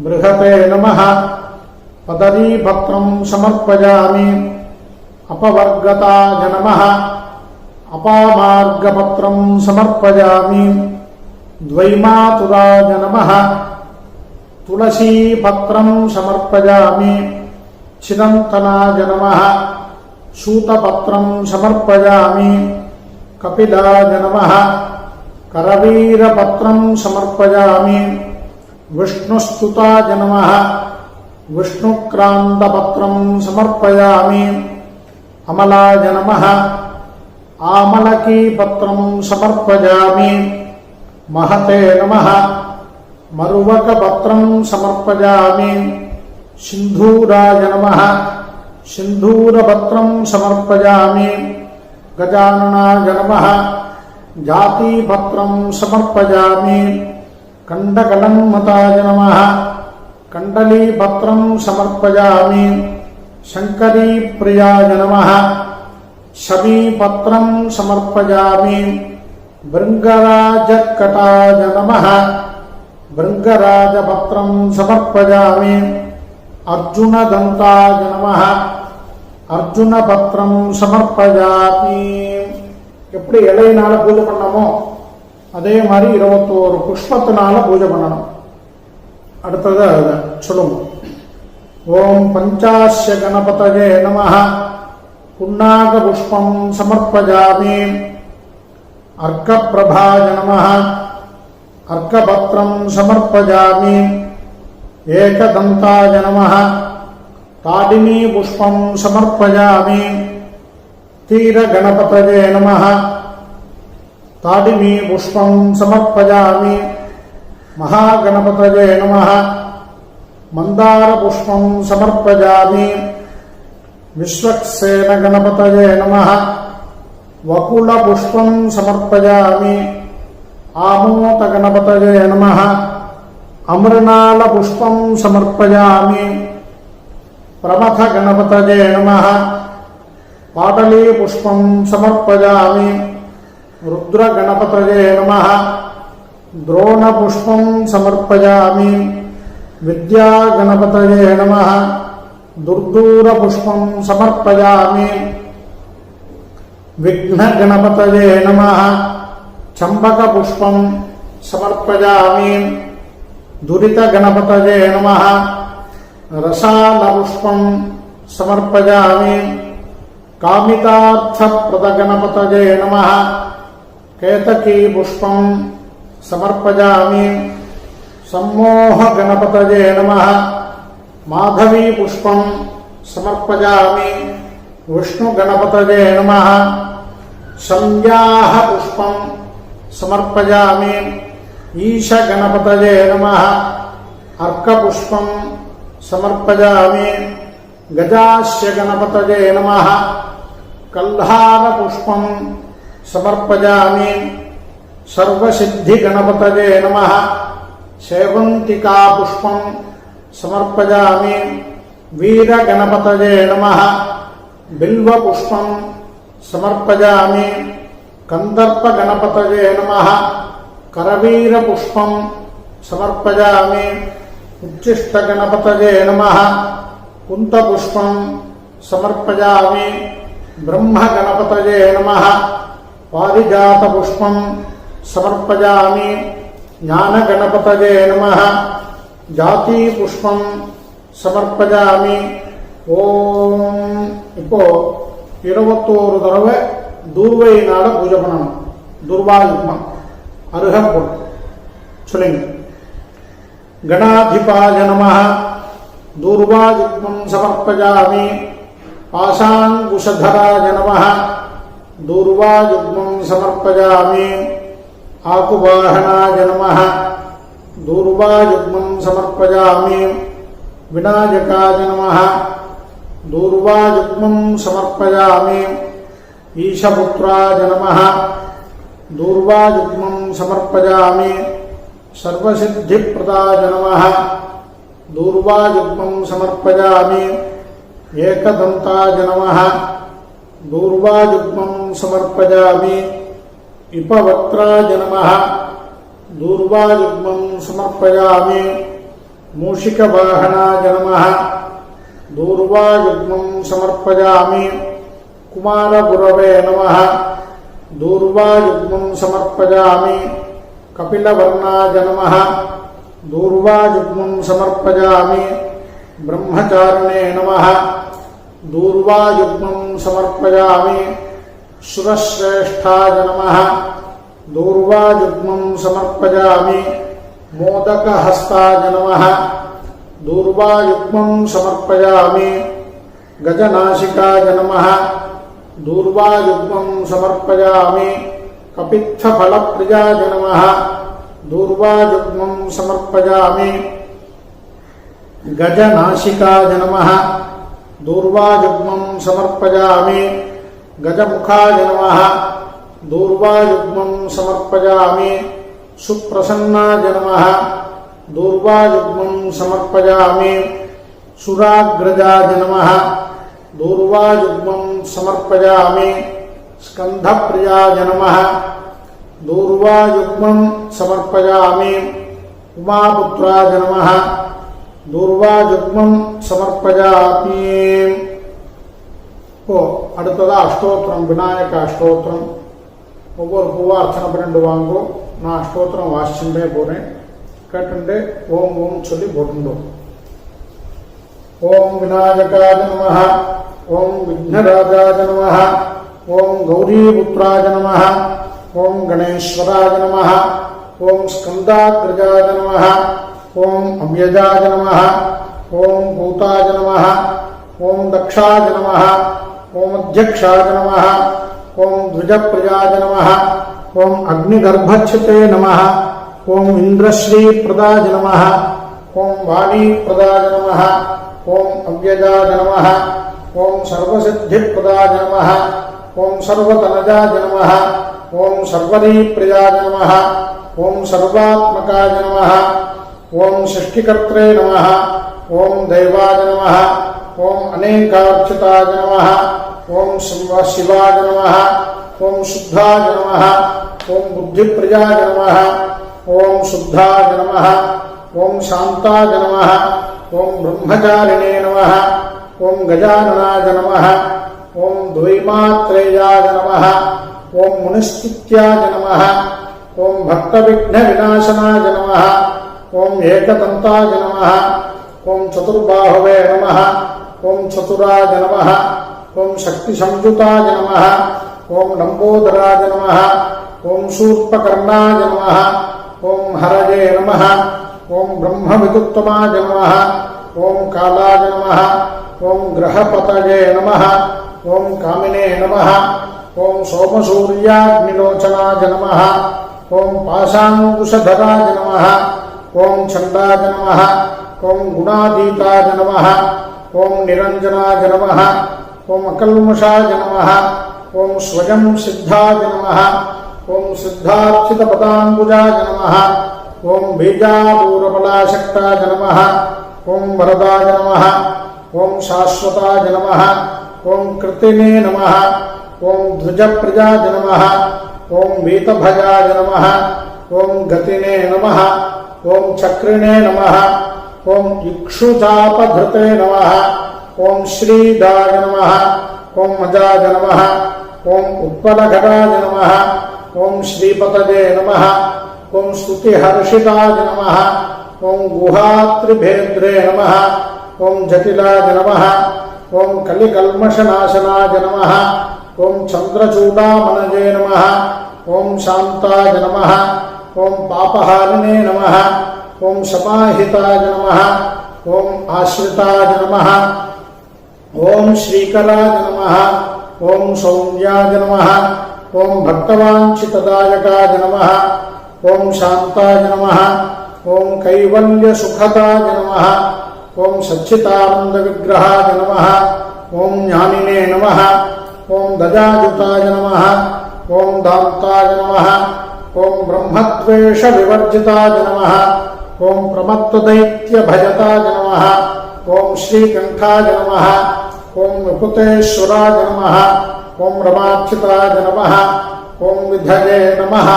बृहते नमः पदरीपत्रं समर्पयामि, अपवर्गताय नमः अपामार्गपत्रं समर्पयामि, द्वैमातुराय नमः तुलसीपत्रं समर्पयामि, चिरन्तनाय नमः सूतपत्रं समर्पयामि, कपिलाय नमः करवीरपत्रं समर्पयामि, विष्णुस्तुताय नमः विष्णुक्रान्तपत्रं समर्पयामि, अमलाय नमः आमलकीपत्रं समर्पयामि, महते नमः मरुवकपत्रं समर्पयामि, सिन्धूराय नमः सिन्धूरपत्रं समर्पयामि, गजाननाय नमः जातिपत्रं समर्पयामि, कण्डकलन्मताय नमः कण्डलीपत्रं समर्पयामि, शङ्करीप्रियाय नमः शमीपत्रं समर्पयामि, भृङ्गराजकटाय नमः भृङ्गराजपत्रं समर्पयामि अर्जुनदन्ताय नमः अर्जुनपत्रं समर्पयामि எப்படி இலையினால பூஜை பண்ணமோ அதே மாதிரி 21 புஷ்பத்தினால பூஜை பண்ணணும். அடுத்தது சொல்லுங்க. ஓம் பஞ்சாஸ்ய கணபதயே நமः புன்னாக புஷ்பம் சமர்ப்பயாமி अर्कप्रभाय नमः अर्कपत्रं समर्पयामि एकदन्ताय नमः ताडिनी पुष्पं समर्पयामि तीरगणपतये नमः ताडिनी पुष्पं समर्पयामि महागणपतये नमः मन्दारपुष्पं समर्पयामि विश्वक्सेनगणपतये नमः वकुलपुष्पं समर्पयामि आमोदगणपतये नमः अमृणालपुष्पं समर्पयामि प्रमथगणपतये नमः पाटलीपुष्पं समर्पयामि रुद्रगणपतये नमः द्रोणपुष्पं समर्पयामि विद्यागणपतये नमः दुर्दूरपुष्पं समर्पयामि विघ्नगणपतये नमः चम्पकपुष्पं समर्पयामि दुरितगणपतये नमः रसालपुष्पं समर्पयामि कामितार्थप्रदगणपतये नमः केतकीपुष्पं समर्पयामि सम्मोहगणपतये नमः माधवीपुष्पं समर्पयामि विष्णुगणपतये नमः संज्ञाः पुष्पं समर्पयामि ईशगणपतये नमः अर्कपुष्पं समर्पयामि गजास्य गणपतये नमः कल्हारपुष्पं समर्पयामि सर्वसिद्धिगणपतये नमः सेवन्तिकापुष्पं समर्पयामि वीरगणपतये नमः बिल्वपुष्पं समर्पयामि कंदर्पगणपतये नमः करवीरपुष्पं समर्पयामि उच्चिष्टगणपतये नमः कुन्तपुष्पं समर्पयामि ब्रह्मगणपतये नमः पारिजातपुष्पं समर्पयामि ज्ञानगणपतये नमः जातिपुष्पं समर्पयामि ஓம். இப்போ 21 தடவை தூர்வையினால பூஜை பண்ணணும். துர்வாயுக்மம் அருகம்புல் சொல்லுங்க. गणाधिपाय नमः दूर्वायुग्मं समर्पयामि पाशाङ्कुशधराय नमः दूर्वायुग्मं समर्पयामि आकुवाहनाय नमः दूर्वायुग्मं समर्पयामि विनायकाय नमः दूर्वायुग्मं समर्पयामि ईशपुत्राय नमः दूर्वायुग्मं समर्पयामि सर्वसिद्धिप्रदाय नमः दूर्वायुग्मं समर्पयामि एकदन्ताय नमः दूर्वायुग्मं समर्पयामि उपवक्त्राय नमः दूर्वायुग्मं समर्पयामि मूषिकवाहनाय नमः दूर्वायुग्मं समर्पयामि कुमारगुरवे नमः दूर्वायुग्मं समर्पयामि कपिलवर्णाय नमः दूर्वायुग्मं समर्पयामि ब्रह्मचारिणे नमः दूर्वायुग्मं समर्पयामि सुरश्रेष्ठाय नमः दूर्वायुग्मं समर्पयामि मोदकहस्ताय नमः दूर्वायुग्मं समर्पयामि गजनाशिकाय नमः दूर्वायुग्मं समर्पयामि कपित्थफलप्रियाय नमः दूर्वायुग्मं समर्पयामि गजनाशिकाय नमः दूर्वायुग्मं समर्पयामि गजमुखाय नमः दूर्वायुग्मं समर्पयामि सुप्रसन्नाय नमः दूर्वायुग्मं समर्पयामि सुराग्रजाय नमः दूर्वायुग्मं समर्पयामि स्कन्धप्रियाय नमः दूर्वायुग्मं समर्पयामि उमापुत्राय नमः दूर्वाजुग्मं समर्पयामि இப்போ அடுத்ததா அஷ்டோத்திரம் விநாயக அஷ்டோத்திரம் ஒவ்வொரு பூவா அர்ச்சனை பண்ணிட்டு வாங்கோ நான் அஷ்டோத்திரம் வாசிச்சுட்டே போறேன் கேட்டுட்டு ஓம் ஓம் சொல்லி போட்டுட்டோம் ஓம் விநாயகாய நமः ஓம் விக்னராஜாய நமः ஓம் கௌரீபுத்ராய நமः ஓம் கணேஸ்வராய நமः ஓம் ஸ்கந்தாக்ரஜாய நமः ஓம் அவ்யஜாய நமः ஓம் பூதாய நமः ஓம் தக்ஷாய நமः ஓம் அத்யக்ஷாய நமः ஓம் द्विजप्रियाय नमः ओम अग्निगर्भच्छते नमः ओम इंद्रश्रीप्रदाय नमः ओम वाणीप्रदाय नमः ओम अव्यजाय नमः ओम सर्वसिद्धिप्रदाय नमः ओम सर्वतनजाय नमः ओम सर्वरीप्रियाय नमः ओम सर्वात्मकाय नमः ओम सृष्टिकर्त्रे नमः ओम दैवाय नमः ओम अनेकार्चिताय नमः ओम शिवाय नमः ओम शुद्धाय नमः ओम बुद्धिप्रियाय नमः ओम शुद्धाय नमः ओम शांताय नमः ओम ब्रह्मचारिणे नमः ओम गजाननाय नमः ओम द्वैमात्रेयाय नमः ओम मुनिस्तुत्याय नमः ओम भक्तविघ्नविनाशनाय नमः ओम एकदन्ताय नमः ओम चतुर्बाहवे नमः ओम चतुराय नमः ओम शक्तिसंयुताय नमः ओम लंबोदराय नमः ओम शूर्पकर्णाय नमः ओम हरये नमः ओम ब्रह्मविदुत्तमाय नमः ओम कालाय नमः ओम ग्रहपतये नमः ओम कामिने नमः ओम सोमसूर्याग्निलोचनाय नमः ओम पाशाङ्कुशधराय नमः ओम छन्दाय नमः ओम गुणातीताय नमः ओम निरञ्जनाय नमः ओम अकल्मषाय नमः ओम स्वयं सिद्धाय नमः ओम सिद्धार्चितपदाम्बुजाय नमः ओम बीजापूरबलाशक्ताय नमः ओम वरदाय नमः ओम शाश्वताय नमः ओम कृतिने नमः ओम द्विजप्रियाय नमः ओम वीतभयाय नमः ओम गतिने नमः ओम चक्रिणे नमः ओम इक्षुचापधृते नमः ओम श्रीदाय नमः ओम मजाय नमः ओम उत्पलघटाय नमः ओम श्रीपतये नमः ओम स्तुतिहर्षिताय नमः ओम गुहात्रिभेद्रे नमः ओम जटिलाय नमः ओम कलिकल्मषनाशनाय नमः ओम चन्द्रचूडामनये नमः ओम शान्ताय नमः ओम पापहारिणे नमः ओम समाहिताय नमः ओम आश्रिताय नमः ओम श्रीकराय नमः ओम सौम्याय नमः ओम भक्तवाञ्छितदायकाय नमः ओम शान्ताय नमः ओम कैवल्यसुखदाय नमः ओम सच्चिदानन्दविग्रहाय नमः ओम ज्ञानिने नमः ओम दयायुताय नमः ओम दान्ताय नमः ओम ब्रह्मद्वेषविवर्जिताय नमः ओम प्रमत्तदैत्यभयताय नमः ओम श्रीकण्ठाय नमः ओम विपुतेश्वराय नमः ओम रमाच्युताय नमः ओम विधये नमः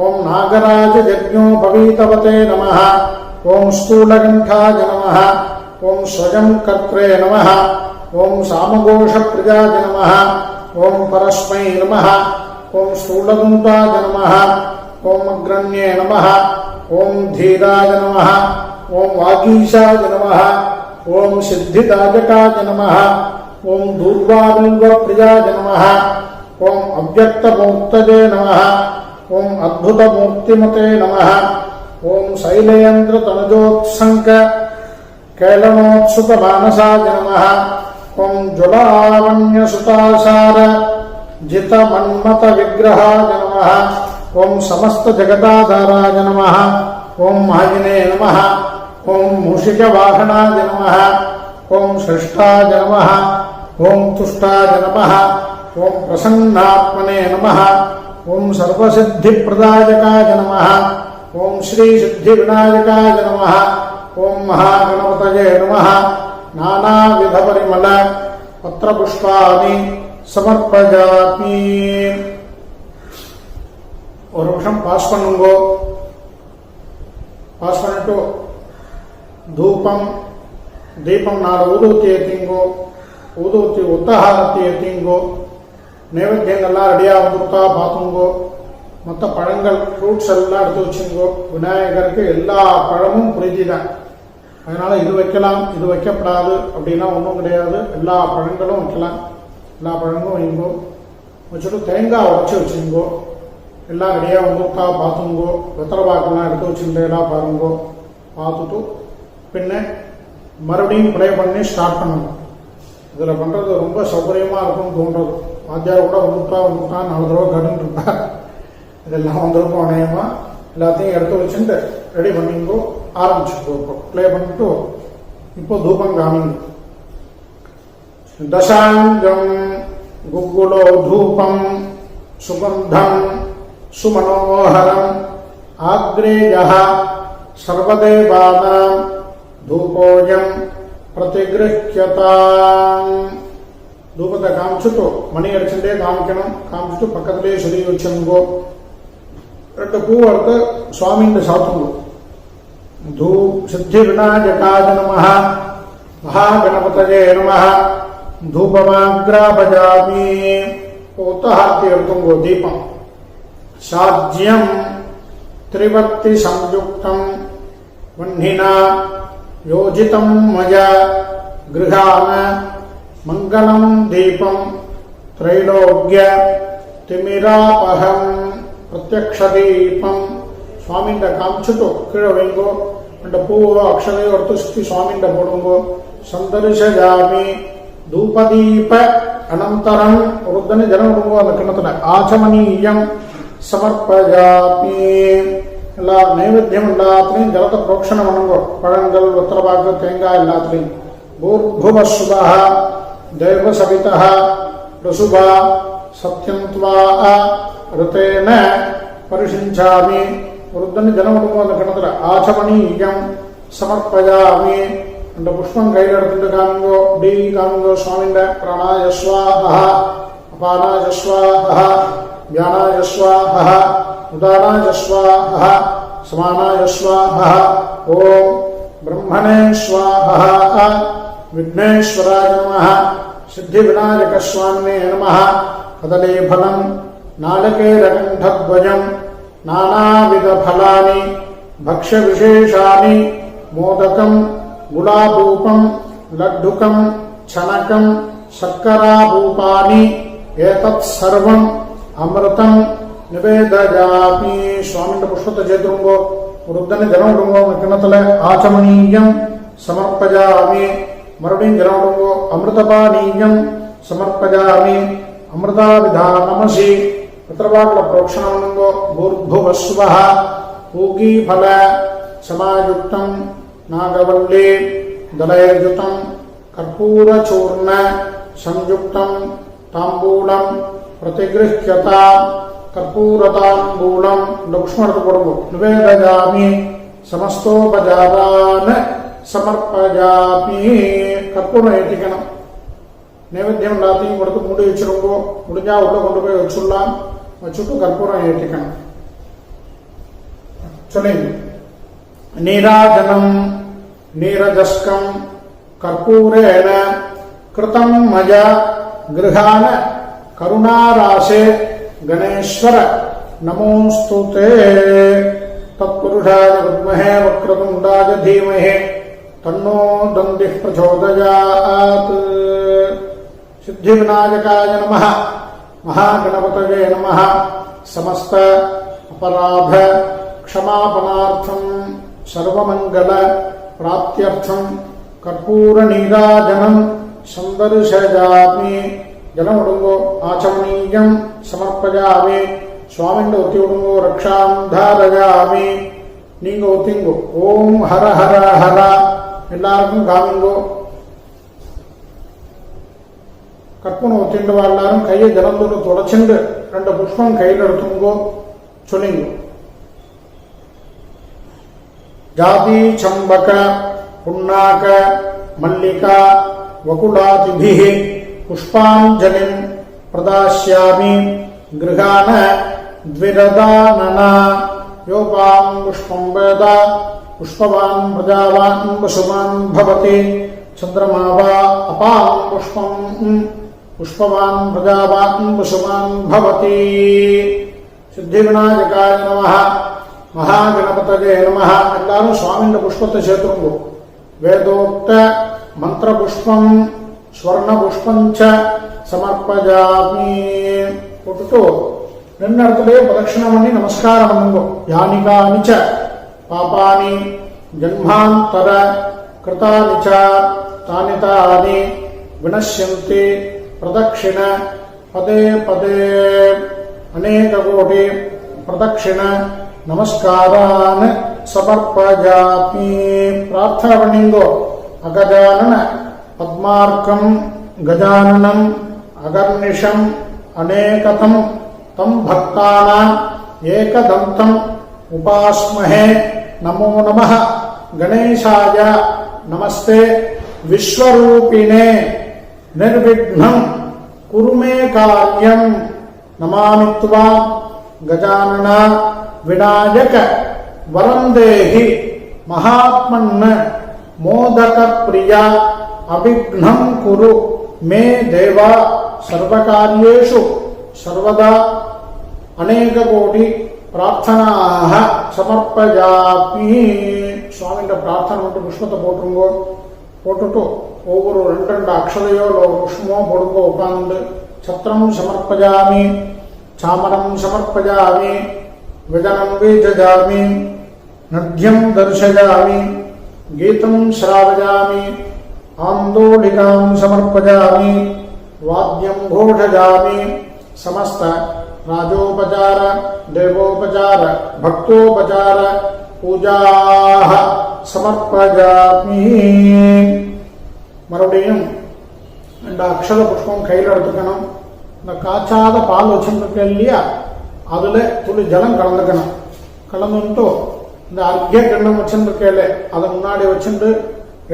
ओम नागराजयज्ञोपवीतवते नमः ओम स्थूलकण्ठाय नमः ओम स्वयं कर्त्रे नमः ओम सामघोषप्रियाय नमः ओम परस्मै नमः ओम स्थूलदन्ताय नमः ओम अग्रण्ये नमः ओम धीराय नमः ओम वागीशाय नमः ओम सिद्धिदायकाय नमः ओम दूर्वाबिल्वप्रियाय नमः ओम अव्यक्तमूर्तये नमः ओम अद्भुतमूर्तिमते नमः ओम शैलेन्द्रतनुजोत्सङ्क कैलनोत्सुकमानसाय नमः ओम ज्वलावण्यसुतासार जितमन्मतविग्रहाय नमः ओम समस्तजगदाधाराय नमः ओम मायिने नमः ओम मूषिकवाहनाय नमः ओम श्रेष्ठाय नमः ओम तुष्टाय नमः ओम प्रसन्नात्मने नमः ओम सर्वसिद्धिप्रदायकाय नमः ओम श्रीसिद्धिविनायकाय नमः ओम महागणपतये नमः नानाविधपरिमल पत्रपुष्पाणि समर्पयामि ஒரு நிமிஷம் பாஸ் பண்ணுங்கோ ಪಾಸ್ ಮಾಡಿಟ್ಟು ಧೂಪಂ ದೀಪಂ 4 ಊದುವತ್ತಿ ಎತ್ತಿಂಗು ಊದುವತ್ತಿ ಉತ್ತಹಾರತಿ ಎತ್ತಿಂಗು நைவேத்தியங்கள்லாம் ரெடியாக வந்துருக்கா பார்த்துங்கோ. மற்ற பழங்கள் ஃப்ரூட்ஸ் எல்லாம் எடுத்து வச்சுங்கோ. விநாயகருக்கு எல்லா பழமும் பிரீதி தான். அதனால இது வைக்கலாம் இது வைக்கப்படாது அப்படின்னா ஒன்றும் கிடையாது. எல்லா பழங்களும் வைக்கலாம். எல்லா பழங்களும் வைங்கோ. வச்சுட்டு தேங்காய் உடச்சி வச்சுங்கோ. எல்லாம் ரெடியாக வந்துருக்கா பார்த்துங்கோ. வெத்தலை பாக்கெல்லாம் எடுத்து வச்சுருந்தேலாம் பாருங்கோ. பார்த்துட்டு பின்ன மறுபடியும் ப்ரே பண்ணி ஸ்டார்ட் பண்ணணும். இதில் பண்ணுறது ரொம்ப சௌகரியமாக இருக்கும்னு தோன்றது. வாத்தியார் கூட வந்துட்டான் 4 தடவை கடுன்னு இருப்பார். இதெல்லாம் வந்திருக்கும் அநேகமாக. எல்லாத்தையும் எடுத்து வச்சுட்டு ரெடி பண்ணிங்கோ. ஆரம்பிச்சுக்கோ. இப்போ ப்ளே பண்ணிட்டு இப்போ தூபம் காமிங்க. தசாங்கம் குக்குலோ தூபம் சுகந்தம் சுமனோஹரம் ஆக்ரேயः சர்வதேவானாம் தூபோயம் பிரதிகிருஹ்யதாம். தூபத்தை காமிச்சுட்டு மணி அடிச்சுட்டே காமிக்கணும். காமிச்சுட்டு பக்கத்திலே சொல்லி வச்சுங்கோ. 2 பூவை எடுத்து சுவாமின்னு சாத்துங்கோ. சித்தி விநாயகாய நமः மகாகணபதயே நமः தூபமாக்ராபஜாமி. உத்தஹாரத்தி எடுத்துங்கோ. தீபம் சாஜ்யம் திரிவர்த்தி சம்யுக்தம் வன்னினா யோஜிதம் மயா கிருஹான மங்களம் தீபம் ತ್ರೈಲೋಗ್ಯ ತಿಮಿರಾಪಹಂ ಪ್ರತ್ಯಕ್ಷ ದೀಪಂ. ಸ್ವಾಮಿಂದ ಕಾಮಿಸಿಟ್ಟು ಕೀழே வைங்கோ. 2 பூவோ அக்ஷதையோ எடுத்து சுற்றி சுவாமிண்ட போடுங்கோ. சந்தரிஷஜாமி தூபதீப அனந்தரம் ஒருத்தனை ஜனம் விடுங்கோ. அந்த கிணத்துல ஆச்சமனீயம் சமர்ப்பஜாமி. எல்லா நைவேத்தியம் எல்லாத்துலையும் ஜலத்தை புரோக்ஷணம் பண்ணுங்கோ. பழங்கள் வெத்தலைபாக்கு தேங்காய் எல்லாத்துலையும். பூர்புவசுபா தேவ சவிதः பிரசுபா சத்யம் த்வா ருதேன பரிஷிஞ்சாமி. ஒருத்தனை ஜனம் விடுங்கோ. அந்த கிணத்துல ஆச்சமனீயம் சமர்ப்பஜாமி. 2 புஷ்பம் கையில் எடுத்துட்டு காமிங்கோ. டி காமிங்கோ. சுவாமிண்ட பிராணாய ஸ்வாஹ அபானாய ஸ்வாஹ வியானாய ஸ்வாஹ உதானாய ஸ்வாஹ சமானாய ஸ்வாஹ. ஓம் பிரம்மணே ஸ்வாஹ விக்னேஸ்வராய நமः சித்தி விநாயக சுவாமினே நமः. கதலே பலம் நாளகேரகண்டத்வயம் நானாவித ஃபலானி பக்ஷ்ய விசேஷானி மோதகம் குலாபூபம் லட்டுகம் சனகம் சர்க்கராபூபானி ஏதத் சர்வம் அமிர்தம் நிவேதயாமி. சுவாமிண்ட புஷ்பத்தை சேர்த்துருங்கோ. ஒருத்தனை ஜனம் விடுங்கோ. கிணத்துல ஆச்சமனீயம் சமர்ப்பஜாமி. மறுபடியும் ஜலம் விடுங்கோ. அமிர்தபானீயம் சமர்ப்பஜாமி. அமிர்தாவிதானமசி. பித்ரபாக்ல புரோக்ஷணம் பண்ணுங்கோ. பூர்புவஸ்வஹ பூகீஃபல சமாயுக்தம் நாகவல்லி தலயர்ஜுதம் கற்பூரச்சூர்ண சம்யுக்தம் தாம்பூலம் பிரதிகிருஹ்யதா. கற்பூரதாம்பூலம் இந்த புஷ்பம் எடுத்து போடுங்கோ. நிவேதயாமி சமஸ்தோபஜாரான் சமர்ப்பஜாமி. கற்பூரம் ஏற்றிக்கணும். நைவேத்தியம் எல்லாத்தையும் கொடுத்து மூடி வச்சிருங்கோ. முடிஞ்சா உள்ள கொண்டு போய் வச்சுடலாம். வச்சுட்டு கற்பூரம் ஏற்றிக்கணும். சொல்லுங்க. நீராஜனம் நீரஜஸ்கம் கற்பூரேன கிருதம் மஜ கிருஹான கருணாராசே கணேஸ்வர நமோஸ்துதே. தத்புருஷாய வித்மஹே வக்ரதுண்டாய தீமஹி தன்னோ தந்திः பிரச்சோதயாத். சித்தி விநாயகாய நமः மகாகணபதயே நமः. சமஸ்த அபராத க்ஷமாபனார்த்தம் சர்வமங்கல பிராப்தியர்த்தம் கற்பூர நீராஜனம் சந்தர்ஷஜாமி. ஜலம் விடுங்கோ. ஆச்சமனீயம் சமர்ப்பஜாமி. சுவாமிண்ட ஒத்தி விடுங்கோ. ரக்ஷாம் தாரயாமி. நீங்க ஒத்திங்கோ. ஓம் ஹர ஹர ஹர. எல்லாருக்கும் காமிங்கோ. கற்பூரம் ஒத்திண்டு எல்லாரும் கையை ஜலத்தோடு தொடச்சுண்டு 2 புஷ்பம் கையில் எடுத்துங்கோ. சொல்லிங்கோ. ஜாதி சம்பக புன்னாக மல்லிகா வகுலாதிபிஹ புஷ்பாஞ்சலிம் பிரதாஸ்யாமி கிருஹான த்விரதானனா. யோபாம் புஷ்பம் வேத पुष्पवान् प्रजावान् वसुमान् भवति चन्द्रमा वा अपां पुष्पम् पुष्पवान् प्रजावान् वसुमान् भवति सिद्धिविनायकाय नमः महागणपतये नमः एल्लारुम स्वामिंड पुष्पत्ते सेतुंगु वेदोक्त मंत्रपुष्पं स्वर्णपुष्पं च समर्पयामि पोट्टु निन्नडतले प्रदक्षिणमन्नि नमस्कारमन्नु यानि कानि च पापानि जन्मान्तर कृतानि च तानि तानि विनश्यन्ति प्रदक्षिण पदे पदे अनेक कोटि प्रदक्षिण नमस्कारान् समर्पयामि प्रार्थना पण्णिंगो अगजानन पद्मार्कं गजाननम् अगर्निशम् अनेकतं तं भक्तानाम् एकदन्तम् उपास्महे नमो नमः गणेशाय नमस्ते विश्वरूपिणे निर्विघ्नं कुरु मे कार्यं नमामि त्वां गजानन विनायक वरं देहि महात्मन् मोदक प्रिया अविघ्नं कुरु मे देवा सर्वकार्येषु सर्वदा अनेक कोटि प्रार्थनाः समर्पयामि स्वामिंड प्रार्थना मट्टुम पुष्पत्ते पोट्रुंगो पोट्टुट्टु ओव्वोरु रेंडु अक्षरयो पुष्पमो पोडुंगो उपानंद छत्रं समर्पयामि चामरं समर्पयामि विजनं बीजयामि नद्यं दर्शयामि गीतं श्रावयामि आन्दोलिकां समर्पयामि वाद्यं घोषयामि समस्त राजोपचार देवोपचार भक्तोपचार पूजाः समर्पयामि மறுபடியும் இந்த அக்ஷர புஷ்பம் கையில் எடுத்துக்கணும் இந்த காய்ச்சாத பால் வச்சுருக்கு இல்லையா அதில் துளி ஜலம் கலந்துக்கணும் கலந்துட்டு இந்த அர்க்கிய கிண்ணம் வச்சுருக்கேல அதை முன்னாடி வச்சுட்டு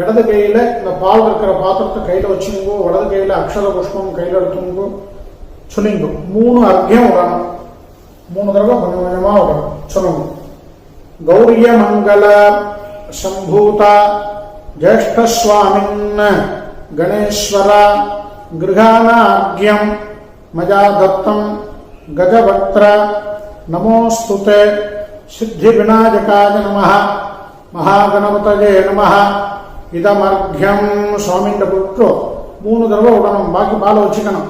இடது கையில் இந்த பால் இருக்கிற பாத்திரத்தை கையில் வச்சுங்கோ வலது கையில் அக்ஷர புஷ்பம் கையில் எடுத்துங்கோ சொல்லிங்கோ 3 அர்க்கியம் விடணும் 3 தடவை கொஞ்சம் கொஞ்சமாக விடணும் சொல்லுங்க गौर्य मंगल संभूता ज्येष्ठ स्वामिन् गणेश्वर गृहानाज्ञं मया दत्तं गजवक्त्र नमोस्तुते सिद्धि विनायकाय नमः महागणपतये नमः इदमर्घ्यं स्वामिंड पुट्टु 3 தடவை விடணும் பாக்கி பால் வச்சுக்கணும்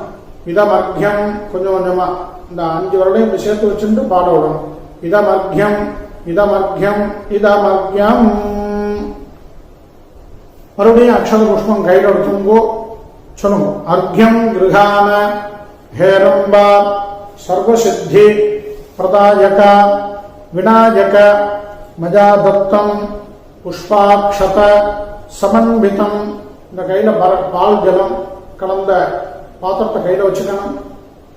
இதமர்घ्यं கொஞ்சம் கொஞ்சமா இந்த 5 வரலையும் இப்படி சேர்த்து வச்சுட்டு பால் விடணும் இதமர்घ्यं இதமர்घ्यं இதமர்घ्यं மறுபடியும் அக்ஷர புஷ்பம் கையில் எடுத்துங்கோ சொல்லுங்க அர்घ्यं गृहान हेरंब सर्वसिद्धि प्रदायक विनायक मजा दत्तं पुष्पाक्षत समन्वितं இந்த கையில பால் ஜலம் கலந்த பாத்திரத்தை கையில வச்சுக்கணும்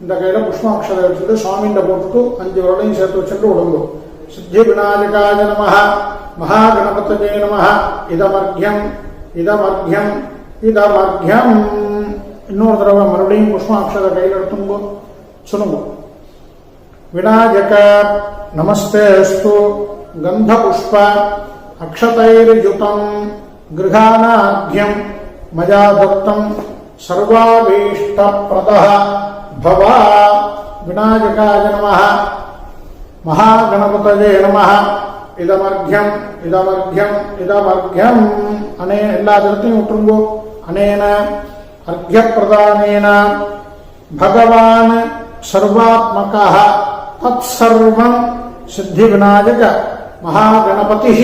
இந்த கையில புஷ்பாட்சதை வச்சுட்டு சுவாமிகிட்ட போட்டுட்டு 5 வரலையும் சேர்த்து வச்சுட்டு விடுங்க सिद्धि विनायकाय नमः महागणपतये नमः इदमर्घ्यं इदमर्घ्यं इदमर्घ्यं இன்னொரு தடவை மறுபடியும் புஷ்பாட்சத கையில் எடுத்துங்கோ சொல்லுங்க விநாயக நமஸ்தே அஸ்து கந்த புஷ்ப அக்ஷதைர்யுதம் கிருஹானார்घ्यं மயா தத்தம் சர்வாபீஷ்டப்ரதः பவ விநாயகாய நமः महागणपतये नमः इदमर्घ्यं इदमर्घ्यं इदमर्घ्यं अने எல்லா இடத்தையும் விட்டுருங்கோ अनेन अर्घ्यप्रदानेन भगवान् सर्वात्मकः तत्सर्वं सिद्धिविनायक महागणपतिः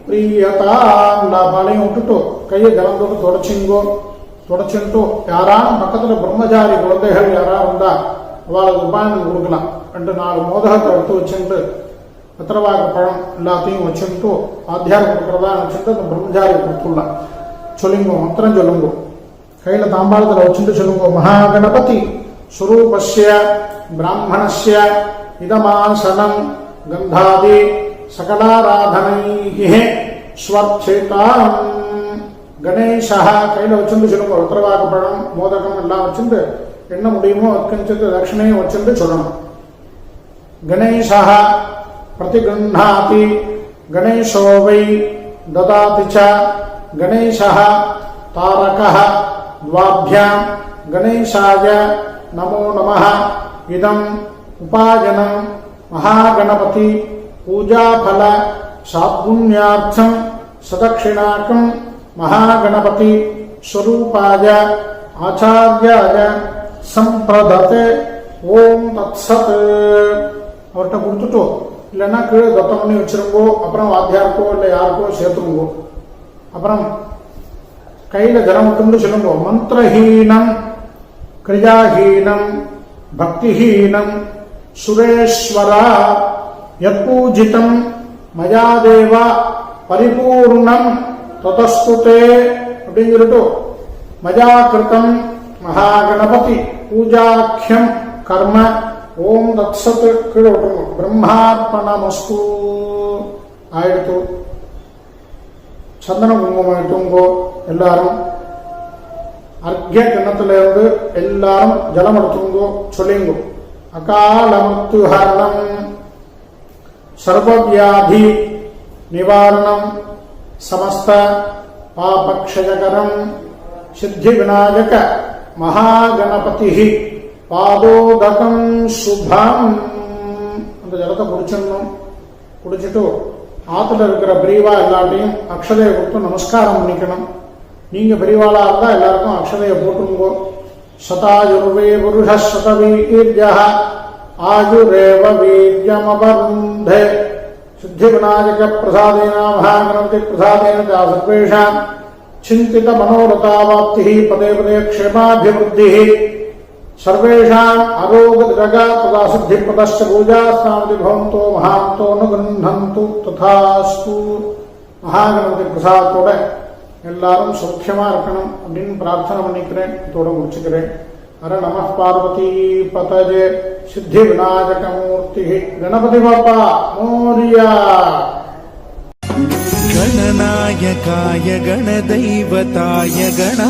प्रीयतां பாலையும் விட்டுட்டு கையை ஜலம் தொட்டு தொடச்சிங்கோ தொடச்சிட்டு யாரான பக்கத்தில் பிரம்மச்சாரி குழந்தைகள் யாராவது இருந்தால் அவளுக்கு உபாயம் கொடுக்கலாம் 2-4 மோதகத்தை எடுத்து வச்சுட்டு பத்திரவாக பழம் எல்லாத்தையும் வச்சுட்டு ஆத்தியாரம் கொடுக்குறதா வச்சுட்டு அந்த பிரம்மச்சாரி கொடுத்துடலாம் சொல்லுங்க மந்திரம் சொல்லுங்க கையில் தாம்பாளத்தில் வச்சுட்டு சொல்லுங்க மகாகணபதி ஸ்வரூபஸ்ய பிராமணஸ்ய இதமாசனம் கந்தாதி சகலாராதனைஹி ஸ்வர்ச்சிதாம் கணேசா கையில் வச்சுட்டு சொல்லுங்க உத்தரவாக பழம் மோதகம் எல்லாம் வச்சுட்டு என்ன முடியுமோ அக்கஞ்சத்து தட்சிணையும் வச்சுட்டு சொல்லணும் गणेशः प्रतिगृह्णाति गणेशो वै ददाति च गणेशः तारकः द्वाभ्यां गणेशाय नमो नमः। इदम् उपायनं महागणपति पूजाफल साद्गुण्यार्थं सदक्षिणाकं महागणपति स्वरूपाय आचार्याय संप्रदते ओम तत्सत्। அவர்கிட்ட கொடுத்துட்டோ இல்லைன்னா கீழே தத்தம் பண்ணி வச்சிருங்கோ, அப்புறம் வாத்தியாருக்கோ இல்லை யாருக்கோ சேர்த்துருங்கோ. அப்புறம் கையில ஜலம் விட்டு சொல்லுங்கோ, மந்திரஹீனம் கிரியாஹீனம் பக்திஹீனம் சுரேஸ்வரா யத்பூஜிதம் மயா தேவ பரிபூர்ணம் ததஸ்துதே அப்படின்னு சொல்லிட்டு மயா கிருதம் மகாகணபதி பூஜாக்கியம் கர்ம ஓம் தத்சத் கீழே விட்டுருங்க. பிரம்மார்ப்பணமஸ்து ஆயிடுத்து. சந்தன குங்குமம் இட்டுங்கோ. எல்லாரும் அர்க்ய கிண்ணத்திலிருந்து எல்லாரும் ஜலம் எடுத்துங்கோ. சொல்லிங்கோ, அகால மிருத்யுஹரணம் சர்வவியாதி நிவாரணம் சமஸ்த பாபக்ஷயகரம் சித்தி விநாயக மகாகணபதி பாதோதகம் சுபம். அந்த ஜலத்தை குடிச்சிடணும். குடிச்சிட்டு ஆத்துல இருக்கிற பெரியவா எல்லாத்தையும் அக்ஷதையை கொடுத்து நமஸ்காரம் பண்ணிக்கணும். நீங்க பெரியவாளா இருந்தா எல்லாருக்கும் அக்ஷதையை போட்டுங்கோ. சதாயுர்வே புருஷ சதவீர்ய ஆயுரேவ வீர்யமபருந்தே சித்தி விநாயக பிரசாதேன மகாகணபதி பிரசாதேன சர்வேஷாம் சிந்தித மனோரதாவாப்தி பதே பதே க்ஷேமாபிவிருத்தி सर्वेषाम् आरोग्यदृढ तदा सिद्धिप्रदश्च पूजास्तावति भवन्तो महान्तो न गृह्णन्तु तथास्तु. மகாகணபதி பிரசாதத்தோட எல்லாரும் சௌக்கியமா இருக்கணும் அப்படின்னு பிரார்த்தனை பண்ணிக்கிறேன். இதோட முடிச்சுக்கிறேன். ஹர நம பார்வதி பதஜே சித்தி விநாயக மூர்த்தி கணபதி பாப்பா மோரியா. गणनायकाय गणदैवताय गणा